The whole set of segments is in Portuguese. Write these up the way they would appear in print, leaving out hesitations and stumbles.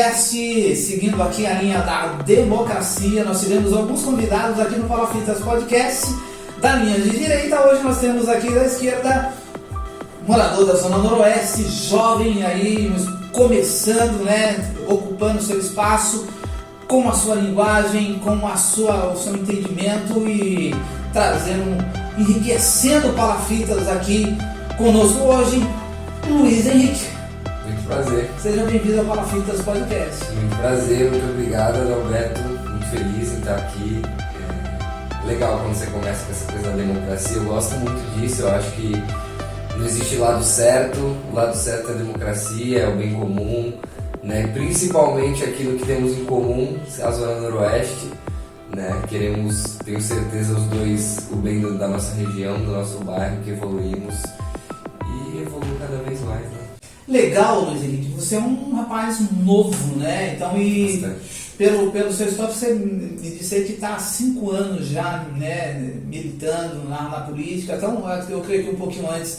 Podcast, seguindo aqui a linha da democracia. Nós tivemos alguns convidados aqui no Palafitas Podcast da linha de direita. Hoje nós temos aqui da esquerda, morador da Zona Noroeste, jovem aí, começando, né, ocupando seu espaço, com a sua linguagem, com o seu entendimento e enriquecendo o Palafitas aqui conosco hoje, Luiz Henrique. Muito prazer. Seja bem-vindo ao Palafitas Podcast. Muito prazer, muito obrigado, Adalberto. Muito feliz em estar aqui. É legal quando você começa com essa coisa da democracia. Eu gosto muito disso. Eu acho que não existe lado certo. O lado certo é a democracia, é o bem comum, né? Principalmente aquilo que temos em comum, a Zona Noroeste. Né? Queremos, tenho certeza, os dois, o bem da nossa região, do nosso bairro, que evoluímos e evolui cada vez mais, né? Legal, Luiz Henrique, você é um rapaz novo, né? Então, e pelo seu histórico, você me disse aí que está há 5 anos já, né, militando na política. Então, eu creio que um pouquinho antes,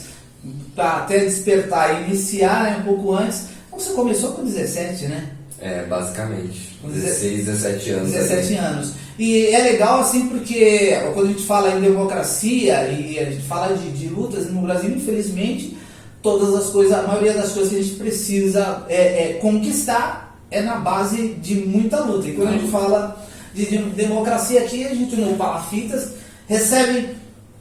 para até despertar e iniciar, né, um pouco antes. Então, você começou com 17, né? É, basicamente. 16, 17 anos. 17 anos. E é legal assim porque quando a gente fala em democracia e a gente fala de lutas no Brasil, infelizmente, todas as coisas, a maioria das coisas que a gente precisa conquistar é na base de muita luta. E quando a gente fala de democracia aqui, a gente no Palafitas recebe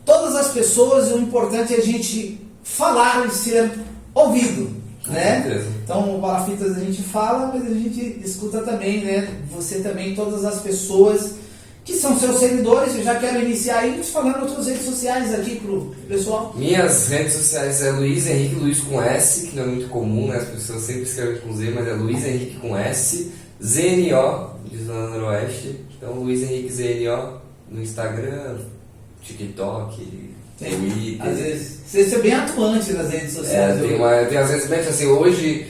todas as pessoas e o importante é a gente falar e ser ouvido. Né? Então, o Palafitas a gente fala, mas a gente escuta também, né? Você também, todas as pessoas que são seus seguidores. Eu já quero iniciar aí falando outras redes sociais aqui pro pessoal. Minhas redes sociais é Luiz Henrique, Luiz com S, que não é muito comum, né? As pessoas sempre escrevem com Z, mas é Luiz Henrique com S, ZNO, de Zona Noroeste. Então, Luiz Henrique ZNO no Instagram, TikTok, Twitter. Às vezes, você é bem atuante nas redes sociais. Tem às vezes, assim, hoje,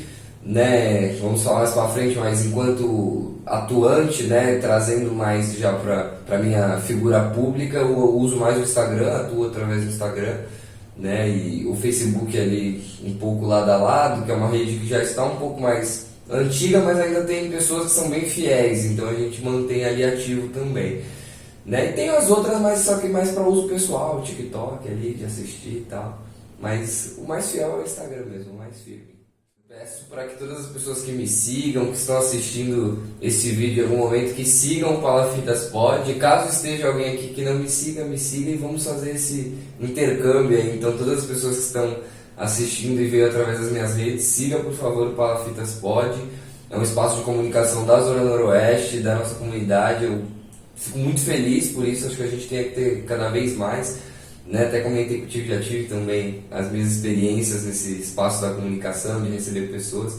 né, vamos falar mais pra frente, mas enquanto atuante, né, trazendo mais já pra minha figura pública, eu uso mais o Instagram, atuo através do Instagram, né, e o Facebook ali um pouco lado a lado, que é uma rede que já está um pouco mais antiga, mas ainda tem pessoas que são bem fiéis, então a gente mantém ali ativo também. Né? E tem as outras, mas só que mais para uso pessoal, o TikTok ali, de assistir e tal. Mas o mais fiel é o Instagram mesmo, o mais firme. Peço para que todas as pessoas que me sigam, que estão assistindo esse vídeo em algum momento, que sigam o Palafitas Pod. Caso esteja alguém aqui que não me siga e vamos fazer esse intercâmbio aí. Então todas as pessoas que estão assistindo e veio através das minhas redes, sigam por favor o Palafitas Pod. É um espaço de comunicação da Zona Noroeste, da nossa comunidade. Eu fico muito feliz por isso, acho que a gente tem que ter cada vez mais, né? Até comentei contigo, já tive também as minhas experiências nesse espaço da comunicação, de receber pessoas,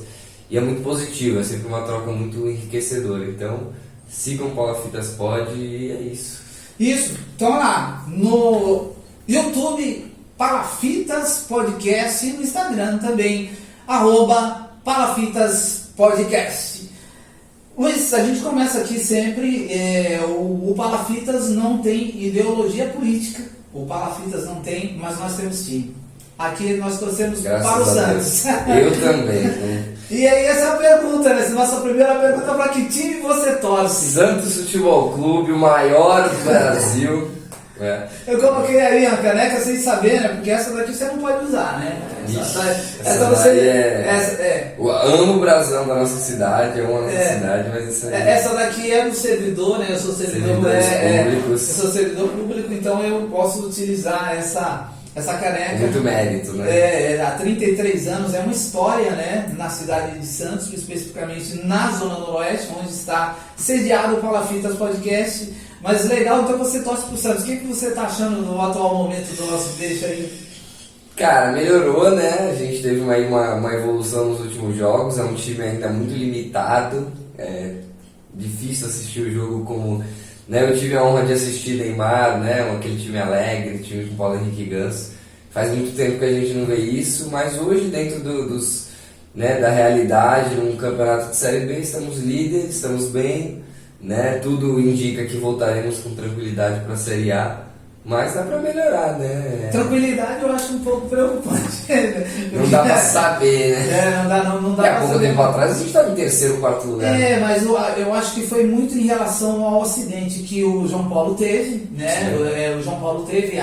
e é muito positivo, é sempre uma troca muito enriquecedora. Então, sigam o Palafitas Pod e é isso. Isso, então lá, no YouTube, Palafitas Podcast, e no Instagram também, @Palafitas Podcast. Luiz, a gente começa aqui sempre, o Palafitas não tem ideologia política, o Palafitas não tem, mas nós temos time. Aqui nós torcemos para o Santos. Eu também. Né? E aí essa é a pergunta, né? Nossa primeira pergunta, para que time você torce? Santos Futebol Clube, o maior do Brasil. Eu coloquei aí a caneca sem saber, né? Porque essa daqui você não pode usar, né? Essa você... Eu amo o brasão da nossa cidade, eu amo a nossa cidade, mas essa daqui é do servidor, né? Eu sou servidor público. Eu sou servidor público, então eu posso utilizar essa caneca. Muito mérito, né? Há 33 anos, é uma história, né? Na cidade de Santos, especificamente na Zona Noroeste, onde está sediado o Palafitas Podcast. Mas legal, então você torce pro Santos. O que você está achando no atual momento do nosso deixa aí? Cara, melhorou, né? A gente teve uma evolução nos últimos jogos. É um time ainda muito limitado. É difícil assistir o jogo como... Né? Eu tive a honra de assistir Neymar, né? Aquele time alegre, time com Paulo Henrique Ganso. Faz muito tempo que a gente não vê isso, mas hoje, dentro da realidade, num campeonato de Série B, estamos líderes, estamos bem. Né? Tudo indica que voltaremos com tranquilidade para a Série A, Mas dá pra melhorar, né? Tranquilidade eu acho um pouco preocupante. Não dá pra saber, né? Não dá Há pra pouco saber. tempo atrás a gente estava em terceiro, quarto lugar. Mas eu acho que foi muito em relação ao acidente que o João Paulo teve, né? O João Paulo teve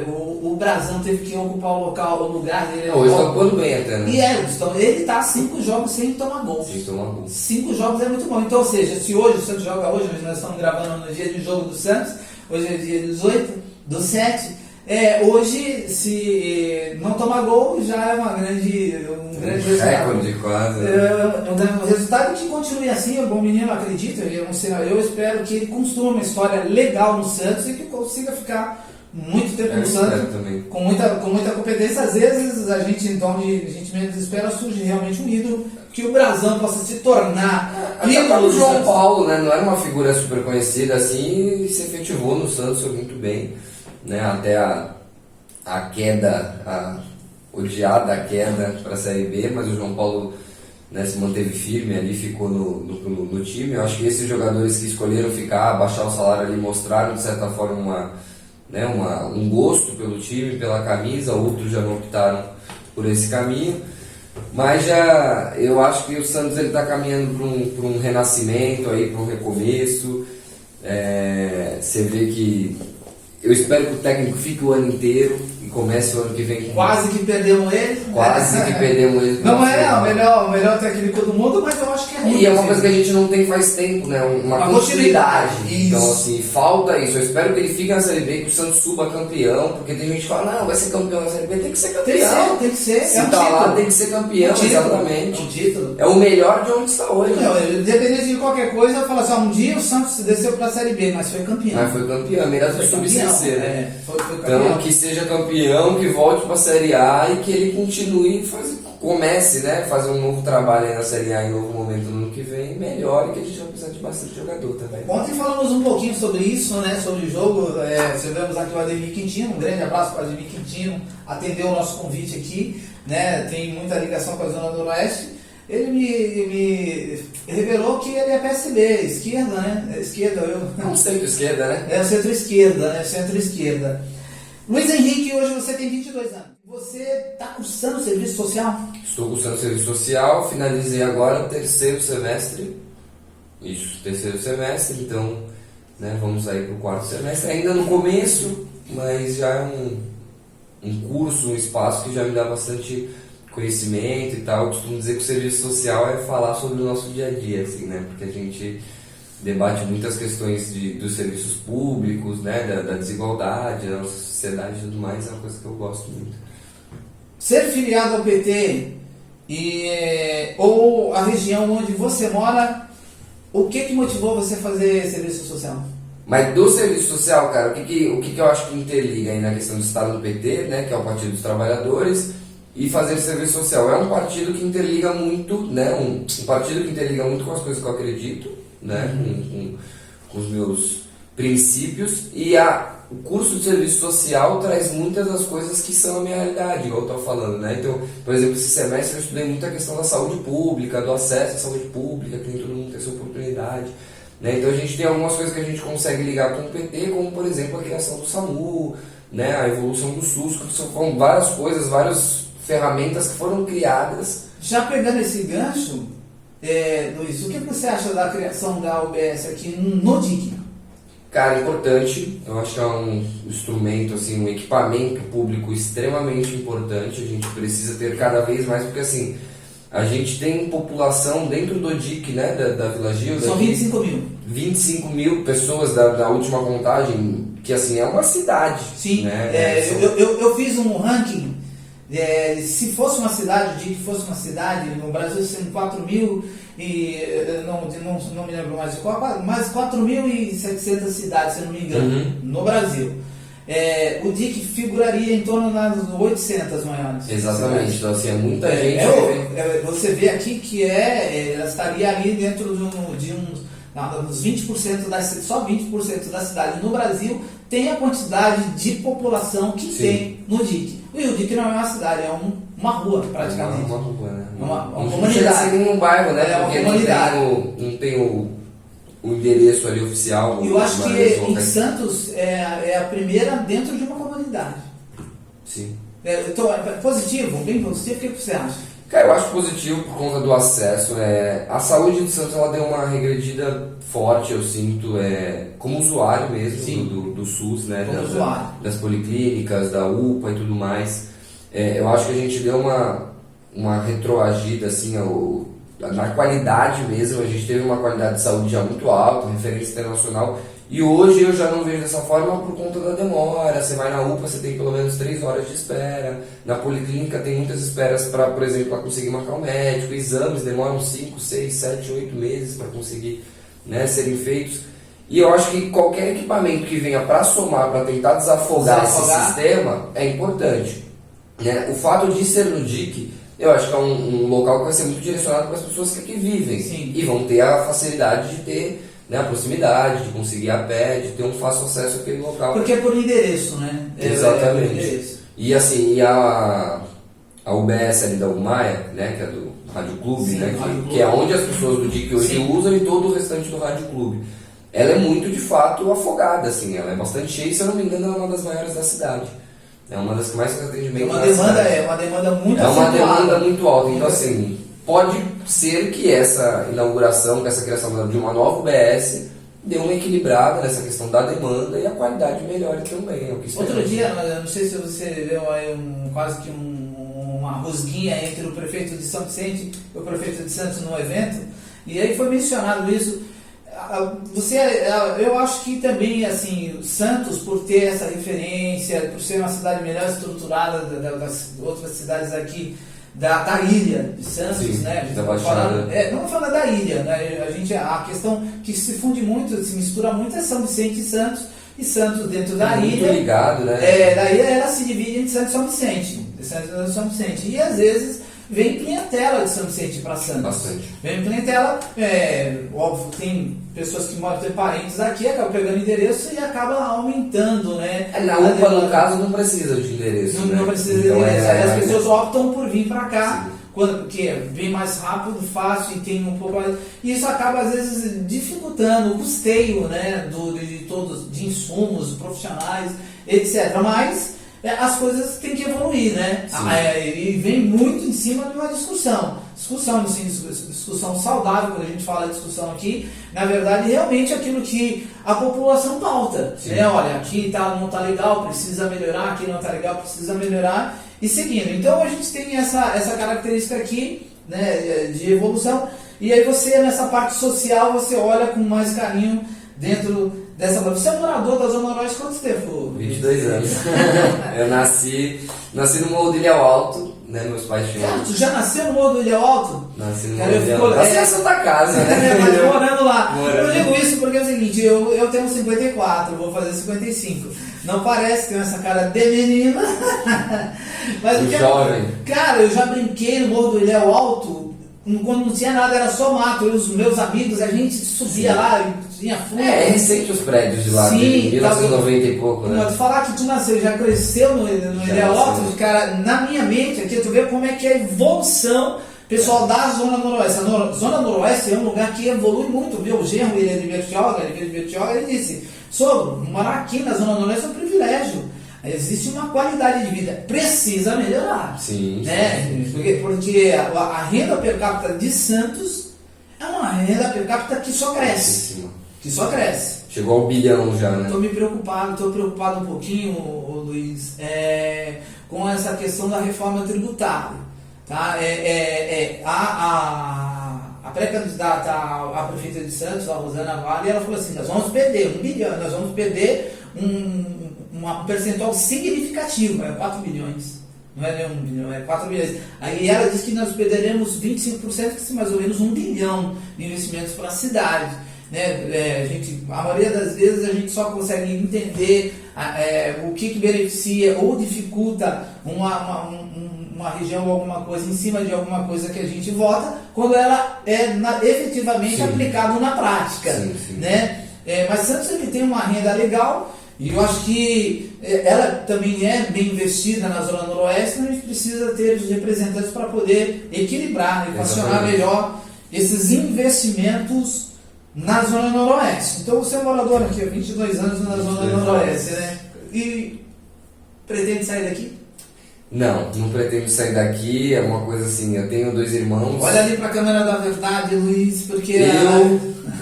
o Brasão teve que ocupar o lugar dele. Hoje tá jogando bem até, né? Ele tá 5 jogos sem tomar gol. Sem tomar gol. 5 jogos é muito bom. Então, ou seja, se hoje o Santos joga hoje nós estamos gravando no dia do jogo do Santos, hoje é dia 18/7. Hoje, se não tomar gol, já é um grande resultado. Recorde quase. O resultado é que continue assim, o bom menino acredita, eu espero que ele construa uma história legal no Santos e que consiga ficar muito tempo no Santos, com muita competência. Às vezes a gente menos espera, surge realmente um ídolo, que o Brasão possa se tornar ídolo do João Paulo, né? Não era uma figura super conhecida assim, e se efetivou no Santos, foi muito bem, né? Até a queda, a odiada queda para a Série B, mas o João Paulo, né, se manteve firme ali, ficou no time. Eu acho que esses jogadores que escolheram ficar, baixar o salário ali, mostraram de certa forma um gosto pelo time, pela camisa. Outros já não optaram por esse caminho, mas eu acho que o Santos está caminhando para um renascimento, para um recomeço. Você vê que eu espero que o técnico fique o ano inteiro e comece o ano que vem com... Quase que perdemos ele. Quase que perdemos ele. Não é o melhor técnico do mundo, mas eu acho que é ruim. E é uma coisa que a gente não tem faz tempo, né? Uma continuidade. Então, assim, falta isso. Eu espero que ele fique na Série B, que o Santos suba campeão, porque tem gente que fala, não, vai ser campeão na Série B, tem que ser campeão. Tem que ser. Se tá lá, tem que ser campeão, exatamente. Um título. É o melhor de onde está hoje. Independente de qualquer coisa, eu falo assim, um dia o Santos desceu pra Série B, mas foi campeão. Mas foi campeão, melhor do subir né? Foi então, que seja campeão, que volte para a Série A e que ele continue, comece, né, fazer um novo trabalho aí na Série A em novo momento no ano que vem, melhore, que a gente vai precisar de bastante jogador também. Ontem falamos um pouquinho sobre isso, né, sobre o jogo. Tivemos aqui o Ademir Quintino, um grande abraço para o Ademir Quintino, atendeu o nosso convite aqui, né, tem muita ligação com a Zona do Oeste. Ele me revelou que ele é PSB, esquerda, né? Não, centro-esquerda, né? É o centro-esquerda, né? Centro-esquerda. Luiz Henrique, hoje você tem 22 anos. Você está cursando serviço social? Estou cursando serviço social, finalizei agora o terceiro semestre. Isso, terceiro semestre, então, né, vamos aí para o quarto semestre. Ainda no começo, mas já é um curso, um espaço que já me dá bastante conhecimento e tal. Eu costumo dizer que o serviço social é falar sobre o nosso dia a dia, assim, né? Porque a gente debate muitas questões dos serviços públicos, né? Da desigualdade, da nossa sociedade e tudo mais, é uma coisa que eu gosto muito. Ser filiado ao PT ou a região onde você mora, o que motivou você a fazer serviço social? Mas do serviço social, cara, o que eu acho que interliga aí na questão do Estado do PT, né? Que é o Partido dos Trabalhadores, e fazer serviço social. É um partido que interliga muito, né? Um partido que interliga muito com as coisas que eu acredito, né? Com os meus princípios, e o curso de serviço social traz muitas das coisas que são a minha realidade, igual eu estou falando, né? Então, por exemplo, esse semestre eu estudei muito a questão da saúde pública, do acesso à saúde pública, que nem todo mundo tem essa oportunidade, né? Então a gente tem algumas coisas que a gente consegue ligar com o PT, como por exemplo a criação do SAMU, né? A evolução do SUS, que são várias coisas, várias ferramentas que foram criadas. Já pegando esse gancho, Luiz, o que você acha da criação da UBS aqui no DIC? Cara, importante. Eu acho que é um instrumento, assim, um equipamento público extremamente importante. A gente precisa ter cada vez mais, porque assim, a gente tem população dentro do DIC, né, da Vila Gil. São 25 mil. 25 mil pessoas da última contagem, que assim, é uma cidade. Sim, né? eu fiz um ranking. Se fosse uma cidade, o DIC fosse uma cidade, no Brasil sendo 4 mil e não me lembro mais de qual, mas 4.700 cidades, se não me engano, no Brasil. O DIC figuraria em torno das 800 maiores. Exatamente, então assim, é muita gente. Você vê aqui que ela estaria ali dentro de uns 20% só 20% da cidade no Brasil tem a quantidade de população que tem no DIC. E o DIC não é uma cidade, é uma rua praticamente. Uma rua, né? Uma não comunidade. Chega a ser um bairro, né? É uma porque comunidade. não tem o endereço ali oficial. Eu acho que endereço em Santos é a primeira dentro de uma comunidade. Sim. Então, é positivo, bem positivo, o que você acha? Cara, eu acho positivo por conta do acesso. A saúde de Santos ela deu uma regredida forte, eu sinto, como usuário mesmo do SUS, né? Das policlínicas, da UPA e tudo mais. Eu acho que a gente deu uma retroagida assim, na qualidade mesmo. A gente teve uma qualidade de saúde já muito alta, referência internacional. E hoje eu já não vejo dessa forma por conta da demora. Você vai na UPA, você tem pelo menos 3 horas de espera. Na policlínica tem muitas esperas para, por exemplo, para conseguir marcar um médico. Exames demoram 5, 6, 7, 8 meses para conseguir, né, serem feitos. E eu acho que qualquer equipamento que venha para somar, para tentar desafogar esse sistema, é importante. Né? O fato de ser no DIC, eu acho que é um local que vai ser muito direcionado para as pessoas que aqui vivem. Sim. E vão ter a facilidade de ter, né, a proximidade, de conseguir a pé, de ter um fácil acesso àquele local. Porque é por endereço, né? Exatamente. Por endereço. E assim, a UBS ali da Umaia, né, que é do Rádio Clube, né, que é onde as pessoas do DIC hoje usam, e todo o restante do Rádio Clube. Ela é muito, de fato, afogada, assim, ela é bastante cheia, e se eu não me engano, ela é uma das maiores da cidade. É uma das que mais faz atendimento na cidade. É uma demanda muito alta. É uma acentuada. demanda muito alta, então assim, pode ser que essa inauguração, que essa criação de uma nova UBS dê uma equilibrada nessa questão da demanda e a qualidade melhore também. É o que Outro dia, eu não sei se você viu aí quase que uma rusguinha entre o prefeito de São Vicente e o prefeito de Santos num evento, e aí foi mencionado isso. Eu acho que também, assim, Santos, por ter essa referência, por ser uma cidade melhor estruturada das outras cidades aqui, da ilha de Santos, sim, né? Não falando da ilha, né? A questão que se funde muito, se mistura muito é São Vicente e Santos dentro da ilha. Muito ligado, né? Da ilha ela se divide entre Santos e São Vicente. São Vicente. E às vezes vem clientela de São Vicente para Santos. Bastante. Vem clientela, óbvio, tem pessoas que moram, tem parentes aqui, acabam pegando endereço e acaba aumentando, né? Na UPA, no caso, não precisa de endereço. Não precisa de endereço. Aí as pessoas optam por vir para cá, porque vem mais rápido, fácil e tem um pouco mais. E isso acaba, às vezes, dificultando o custeio, né? De insumos, profissionais, etc. Mas as coisas têm que evoluir, né? E vem muito em cima de uma discussão saudável. Quando a gente fala de discussão aqui, na verdade, realmente aquilo que a população pauta, né? Olha, aqui não está legal, precisa melhorar, aqui não está legal, precisa melhorar, e seguindo. Então a gente tem essa característica aqui, né, de evolução, e aí você, nessa parte social, você olha com mais carinho dentro dessa. Você é morador da Zona Noroeste quanto tempo? 22 anos. Eu nasci no Morro do Ilhéu Alto, né? Meus pais tinham. Cara, tu já nasceu no Morro do Ilhéu Alto? Nasci no Morro do Ilhéu Alto. Nasci na Santa Casa, né? Mas morando lá. Eu digo isso porque é o seguinte, eu tenho 54, vou fazer 55. Não parece ter essa cara de menina. Mas jovem. Cara, eu já brinquei no Morro do Ilhéu Alto. Quando não tinha nada, era só mato. Eu e os meus amigos, a gente subia lá e tinha fundo. É recente os prédios de lá, de 1990 e pouco, né? Mas falar que tu nasceu, já cresceu no Ilhéu Alto, cara, na minha mente aqui, tu vê como é que é a evolução, pessoal, da Zona Noroeste. A Zona Noroeste é um lugar que evolui muito, viu? O genro, ele veio de Bertioga, ele disse, morar aqui na Zona Noroeste é um privilégio. Existe uma qualidade de vida, precisa melhorar. Sim, né? sim. Porque a renda per capita de Santos é uma renda per capita que só cresce. Chegou ao bilhão já, né? Estou preocupado um pouquinho, Luiz, com essa questão da reforma tributária. Tá? A pré-candidata à prefeita de Santos, a Rosana Vale, ela falou assim, nós vamos perder 1 bilhão, nós vamos perder um percentual significativo, 4 bilhões. Não é nem 1 bilhão, é 4 bilhões. Aí ela disse que nós perderemos 25%, que é mais ou menos 1 bilhão de investimentos para a cidade. Né? A maioria das vezes a gente só consegue entender o que beneficia ou dificulta uma região ou alguma coisa em cima de alguma coisa que a gente vota, quando ela é efetivamente aplicada na prática. Sim. Né? Mas Santos ele tem uma renda legal. E eu acho que ela também é bem investida na Zona Noroeste, mas a gente precisa ter os representantes para poder equilibrar e funcionar melhor esses investimentos na Zona Noroeste. Então você é morador aqui há 22 anos na Zona Noroeste, né? E pretende sair daqui? Não pretendo sair daqui, é uma coisa assim, eu tenho 2 irmãos. Olha ali para a câmera da verdade, Luiz, porque...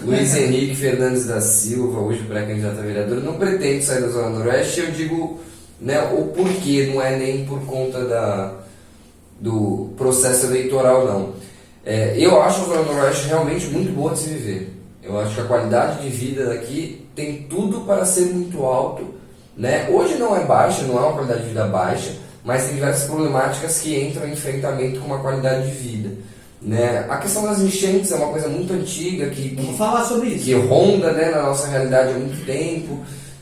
Luiz Henrique Fernandes da Silva, hoje pré-candidato a vereador, não pretendo sair da Zona Noroeste. Eu digo, né, o porquê, não é nem por conta do processo eleitoral, não. Eu acho a Zona Noroeste realmente muito boa de se viver. Eu acho que a qualidade de vida daqui tem tudo para ser muito alto, né? Hoje não é baixa, não é uma qualidade de vida baixa, mas tem diversas problemáticas que entram em enfrentamento com uma qualidade de vida, né? A questão das enchentes é uma coisa muito antiga Vamos falar sobre isso. Que ronda, né, na nossa realidade há muito tempo,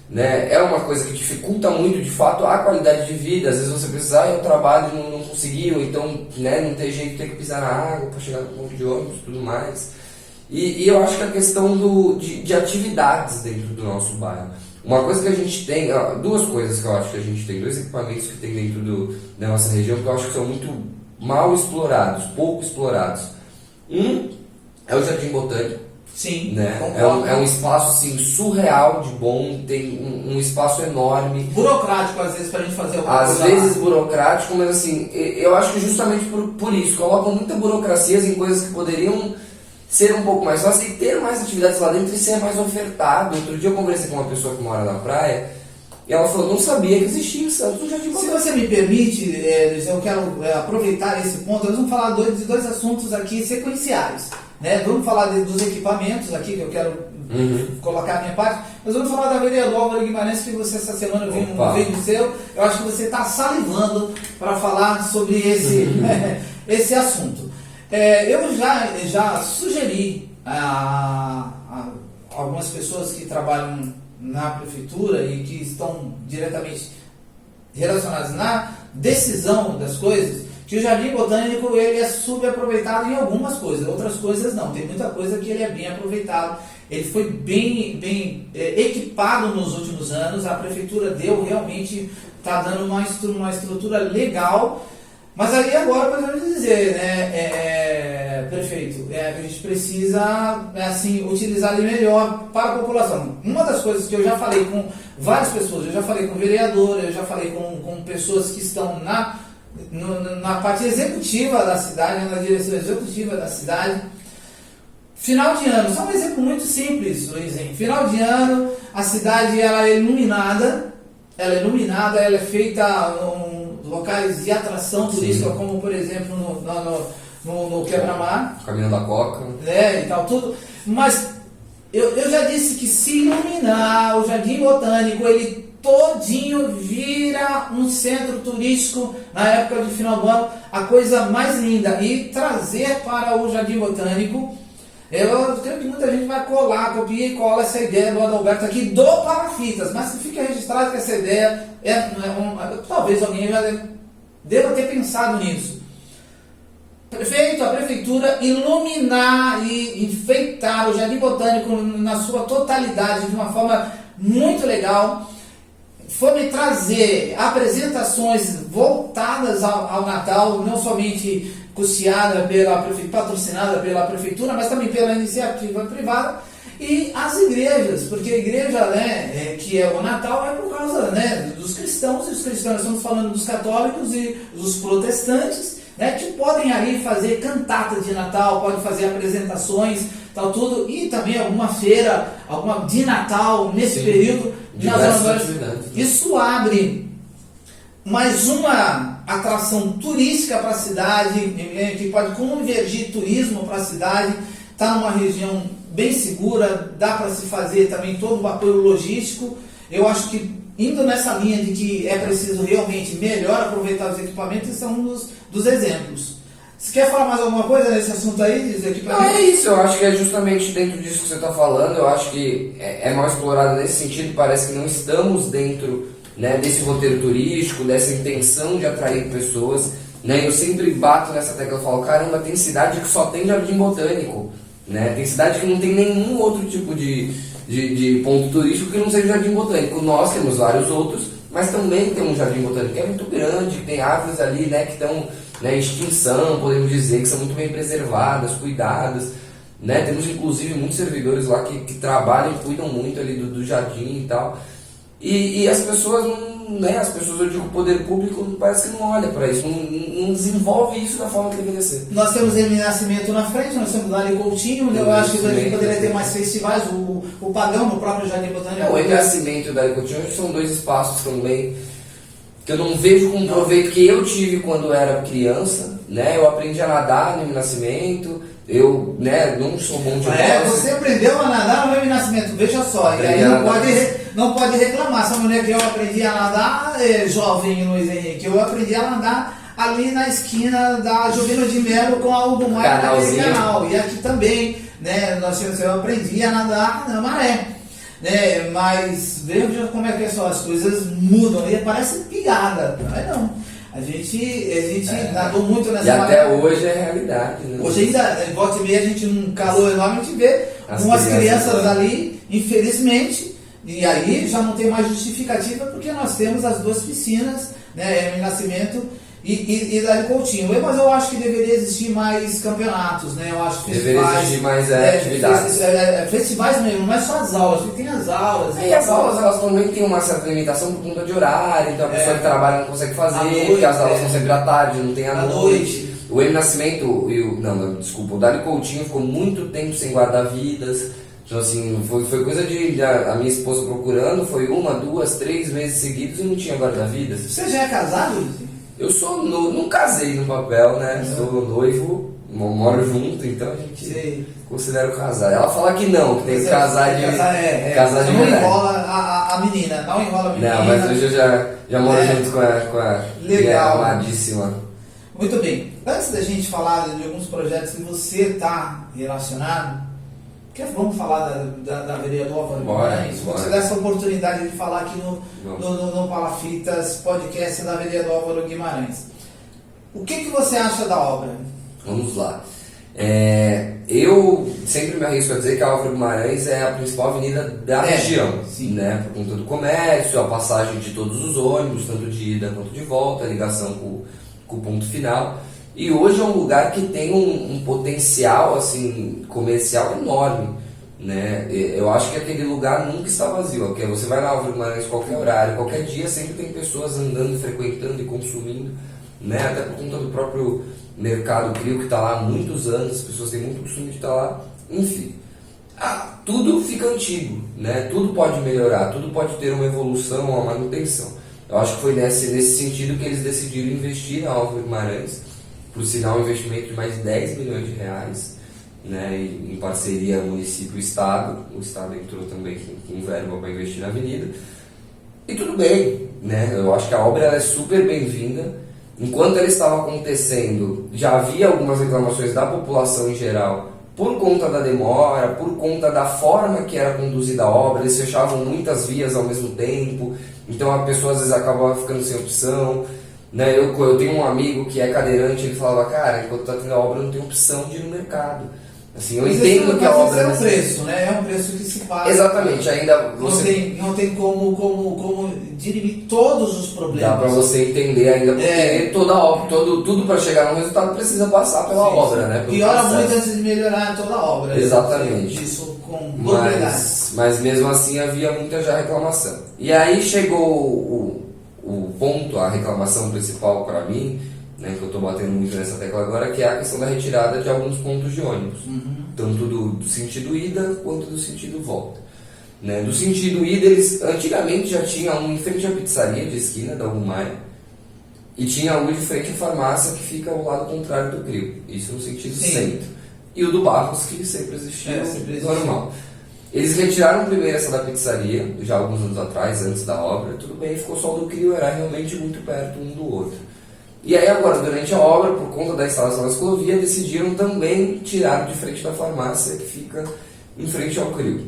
né? É uma coisa que dificulta muito de fato a qualidade de vida. Às vezes você precisa ir ao trabalho e não conseguiu, então, né, não tem jeito de ter que pisar na água para chegar no ponto de ônibus e tudo mais. E eu acho que a questão de atividades dentro do nosso bairro. Uma coisa que a gente tem, 2 coisas que eu acho que a gente tem, 2 equipamentos que tem dentro da nossa região que eu acho que são muito mal explorados, pouco explorados. É o Jardim Botânico. Sim, né? É um espaço assim, surreal de bom, tem um espaço enorme. Burocrático às vezes pra gente fazer alguma coisa. Às vezes burocrático, mas assim, eu acho que justamente por isso, colocam muita burocracias em coisas que poderiam ser um pouco mais fáceis e ter mais atividades lá dentro e ser mais ofertado. Outro dia eu conversei com uma pessoa que mora na praia e ela falou, não sabia que existia em Santos um jardim botânico. Se você me permite, Luiz, eu quero aproveitar esse ponto. Nós vamos falar de 2 assuntos aqui sequenciais, né? Vamos falar dos equipamentos aqui, que eu quero colocar a minha parte, mas vamos falar da vereadora Álvaro Guimarães, que você essa semana veio no seu. Eu acho que você está salivando para falar sobre esse assunto. Eu já sugeri a algumas pessoas que trabalham na prefeitura e que estão diretamente relacionadas na decisão das coisas, que o Jardim Botânico ele é subaproveitado em algumas coisas, outras coisas não. Tem muita coisa que ele é bem aproveitado. Ele foi bem equipado nos últimos anos. A prefeitura realmente está dando uma estrutura legal. Mas aí agora podemos dizer, né, prefeito, a gente precisa assim, utilizar ele melhor para a população. Uma das coisas que eu já falei com várias pessoas, eu já falei com vereador, eu já falei com pessoas que estão na parte executiva da cidade, na direção executiva da cidade. Final de ano, só um exemplo muito simples, Luizinho. Final de ano, a cidade ela é iluminada, ela é feita locais de atração turística, como por exemplo no Quebra-Mar, Caminho da Coca, e tal, tudo. Mas eu já disse que se iluminar o Jardim Botânico, ele todinho vira um centro turístico na época de final do ano, a coisa mais linda. E trazer para o Jardim Botânico, eu creio que muita gente vai copia e cola essa ideia do Adalberto aqui do Palafitas, mas que fique registrado que essa ideia talvez alguém já deva ter pensado nisso. Prefeito, a prefeitura iluminar e enfeitar o Jardim Botânico na sua totalidade de uma forma muito legal. Foi me trazer apresentações voltadas ao Natal, não somente custeada pela prefeitura, patrocinada pela prefeitura, mas também pela iniciativa privada, e as igrejas, porque a igreja, que é o Natal, é por causa, dos cristãos, e os cristãos, estamos falando dos católicos e dos protestantes, que podem ali fazer cantata de Natal, podem fazer apresentações, tal, tudo, e também alguma feira, alguma de Natal nesse período. Isso abre mais uma atração turística para a cidade, que pode convergir turismo para a cidade. Está numa região bem segura, dá para se fazer também todo o apoio logístico. Eu acho que indo nessa linha de que é preciso realmente melhor aproveitar os equipamentos, esse é um dos exemplos. Você quer falar mais alguma coisa nesse assunto aí? Não, é isso, eu acho que é justamente dentro disso que você está falando. Eu acho que é mal explorado nesse sentido. Parece que não estamos dentro, desse roteiro turístico, dessa intenção de atrair pessoas, Eu sempre bato nessa tecla e falo, caramba, tem cidade que só tem jardim botânico, Tem cidade que não tem nenhum outro tipo de ponto turístico que não seja jardim botânico. Nós temos vários outros, mas também tem um jardim botânico que é muito grande, que tem árvores ali, que estão em extinção, podemos dizer, que são muito bem preservadas, cuidadas, né? Temos inclusive muitos servidores lá que trabalham e cuidam muito ali do jardim e tal. E as pessoas não, né? As pessoas, eu digo, o poder público parece que não olha para isso, não desenvolve isso da forma que deveria ser. Nós temos Hermínio Nascimento na frente, nós temos Dali Coutinho, eu acho que a gente poderia ter mais festivais, o Pagão, no próprio Jardim Botânico. O Hermínio Nascimento e o Dali Coutinho são dois espaços também que eu não vejo como proveito que eu tive quando era criança, né? Eu aprendi a nadar no Hermínio Nascimento, eu, né, não sou bom de bola. Você aprendeu a nadar no Hermínio Nascimento, veja só, e aí não pode reclamar, essa mulher que eu aprendi a nadar, jovem Luiz Henrique, eu aprendi a nadar ali na esquina da Jovino de Melo com a Hugo Maia naquele canal, e aqui também, né, eu aprendi a nadar na maré. Né, mas veja como é que são as coisas mudam, e parece piada, mas não. A gente nadou muito nessa e até hoje é realidade, né? Hoje ainda, volta e meia, a gente num calor enorme, a gente vê umas crianças ali, infelizmente, e aí já não tem mais justificativa, porque nós temos as duas piscinas, né, Hermínio Nascimento e Dali Coutinho. Mas eu acho que deveria existir mais campeonatos, né? Eu acho que deveria existir mais atividades. Festivais mesmo, não é só as aulas, porque tem as aulas. E as aulas, elas também têm uma certa limitação por conta de horário, então a pessoa que trabalha não consegue fazer, porque as aulas são sempre à tarde, não tem à noite. O Hermínio Nascimento o Dali Coutinho ficou muito tempo sem guarda-vidas. Então assim, foi coisa de a minha esposa procurando, foi 1, 2, 3 meses seguidos e não tinha guarda-vidas. Você já é casado, Luiz? Eu sou não casei no papel, né? Sou noivo, moro junto, então a gente considera casar. Ela fala que não, que tem que casar de verdade. Não enrola a menina, não enrola a menina. Não, mas hoje eu já moro junto com a legal, amadíssima. Muito bem. Antes da gente falar de alguns projetos que você está relacionado, vamos falar da vereadora Álvaro Guimarães? Você dá essa oportunidade de falar aqui no Palafitas podcast da vereadora Álvaro Guimarães. O que você acha da obra? Vamos lá. Eu sempre me arrisco a dizer que a Álvaro Guimarães é a principal avenida da região, né? Por conta do comércio, a passagem de todos os ônibus, tanto de ida quanto de volta, a ligação com o ponto final. E hoje é um lugar que tem um potencial assim, comercial enorme, né? Eu acho que aquele lugar nunca está vazio, porque você vai na Álvaro Guimarães qualquer horário, qualquer dia, sempre tem pessoas andando, frequentando e consumindo, né? Até por conta do próprio mercado CRIO que está lá há muitos anos, as pessoas têm muito costume de estar lá, enfim. Tudo fica antigo, né? Tudo pode melhorar, tudo pode ter uma evolução, uma manutenção. Eu acho que foi nesse sentido que eles decidiram investir na Álvaro Guimarães, por sinal um investimento de mais de 10 milhões de reais, né, em parceria município e Estado. O Estado entrou também com verba para investir na avenida. E tudo bem, né? Eu acho que a obra é super bem-vinda. Enquanto ela estava acontecendo, já havia algumas reclamações da população em geral por conta da demora, por conta da forma que era conduzida a obra. Eles fechavam muitas vias ao mesmo tempo, então a pessoa às vezes acabava ficando sem opção. Né, eu tenho um amigo que é cadeirante, ele falava, cara, enquanto está tendo a obra não tem opção de ir no mercado. Assim, eu entendo que a obra é um preço, né? É um preço que se paga. Exatamente, ainda você... Não tem como dirimir todos os problemas. Dá para você entender ainda, porque toda obra, tudo para chegar no resultado precisa passar pela obra, né? Piora muito antes de melhorar toda a obra. Exatamente. Isso com propriedade. Mas mesmo assim havia muita já reclamação. E aí chegou o ponto, a reclamação principal para mim, né, que eu estou batendo muito nessa tecla agora, que é a questão da retirada de alguns pontos de ônibus, tanto do sentido ida quanto do sentido volta. Né? Do sentido ida, eles antigamente já tinham um em frente à pizzaria de esquina da Hugo Maia e tinha um de frente à farmácia que fica ao lado contrário do CRIO, isso no sentido centro. E o do Barros, que sempre existiu, normal. Eles retiraram primeiro essa da pizzaria, já alguns anos atrás, antes da obra, tudo bem, ficou só o do CRIO, era realmente muito perto um do outro. E aí agora, durante a obra, por conta da instalação da ciclovia, decidiram também tirar de frente da farmácia, que fica em frente ao CRIO.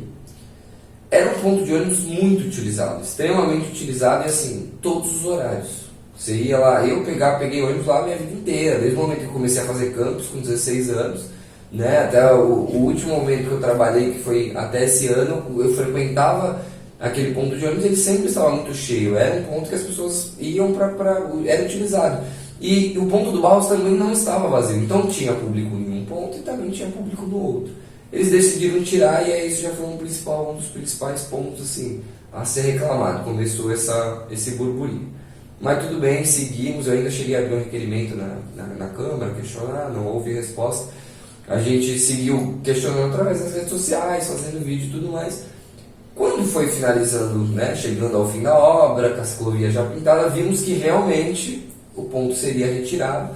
Era um ponto de ônibus muito utilizado, extremamente utilizado, e assim, todos os horários. Você ia lá, peguei ônibus lá a minha vida inteira, desde o momento que eu comecei a fazer campus, com 16 anos, né, até o último momento que eu trabalhei, que foi até esse ano, eu frequentava aquele ponto de ônibus, ele sempre estava muito cheio, era um ponto que as pessoas iam era utilizado. E o ponto do Barros também não estava vazio, então tinha público em um ponto e também tinha público no outro. eles decidiram tirar e aí isso já foi um dos principais pontos assim, a ser reclamado. Começou esse burburinho. Mas tudo bem, seguimos. Eu ainda cheguei a abrir um requerimento na Câmara, questionar, não houve resposta. A gente seguiu questionando através das redes sociais, fazendo vídeo e tudo mais. Quando foi finalizando, né, chegando ao fim da obra, com a ciclovia já pintada, vimos que realmente o ponto seria retirado,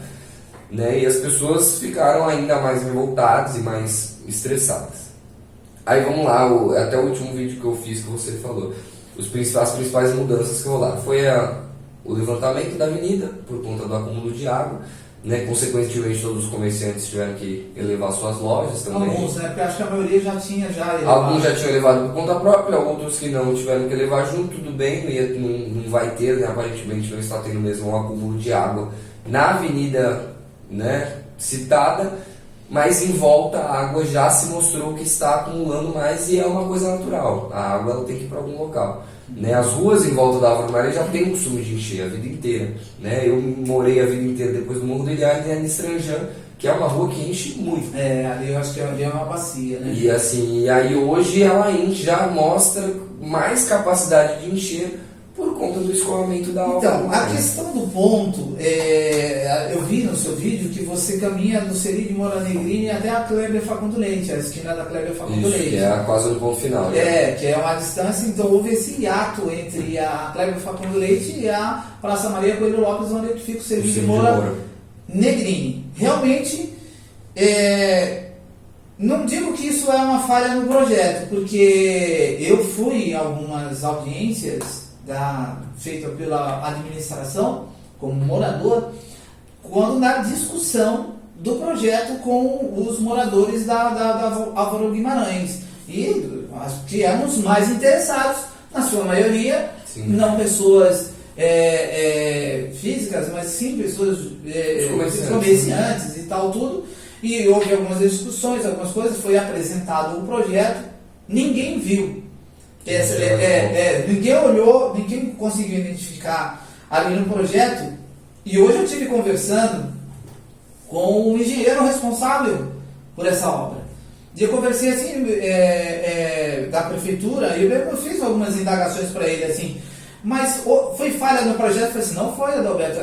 né, e as pessoas ficaram ainda mais revoltadas e mais estressadas. Aí vamos lá, até o último vídeo que eu fiz que você falou, as principais mudanças que rolaram. Foi o levantamento da avenida por conta do acúmulo de água, né? Consequentemente todos os comerciantes tiveram que elevar suas lojas também. Alguns, né? Porque acho que a maioria já tinha elevado. Alguns já tinham elevado por conta própria, outros que não tiveram que levar junto, tudo bem, não vai ter, né? Aparentemente não está tendo mesmo um acúmulo de água na avenida, né, citada, mas em volta a água já se mostrou que está acumulando mais e é uma coisa natural. A água ela tem que ir para algum local. Né, as ruas em volta da Álvaro Maria já tem o costume de encher a vida inteira. Né? Eu morei a vida inteira depois do Morro do Ilhar e em Estranjã, que é uma rua que enche muito. Ali eu acho que ali é uma bacia, né? E assim, aí hoje ela já mostra mais capacidade de encher por conta do escoamento da Álvaro Então, Maria. a questão do ponto, eu vi no seu vídeo que você caminha do Ceri de Moura Negrini até a Kleber Facundo Leite, a esquina da Kleber Facundo Isso, Leite. que é quase no ponto final. Né? Que é uma distância, então houve esse hiato entre a Kleber Facundo Leite e a Praça Maria Coelho Lopes, onde fica o Ceri de Moura Negrini. Realmente, não digo que isso é uma falha no projeto, porque eu fui em algumas audiências feita pela administração, como morador, quando na discussão do projeto com os moradores da Álvaro Guimarães. E que eram os mais interessados, na sua maioria, Sim. não pessoas físicas, mas sim pessoas comerciantes e tal, tudo. E houve algumas discussões, algumas coisas, foi apresentado o projeto, ninguém viu. Ninguém olhou, ninguém conseguiu identificar ali no projeto. E hoje eu estive conversando com o engenheiro responsável por essa obra. E eu conversei assim, da prefeitura, e eu fiz algumas indagações para ele assim, mas foi falha no projeto? Eu falei assim, não foi, Adalberto.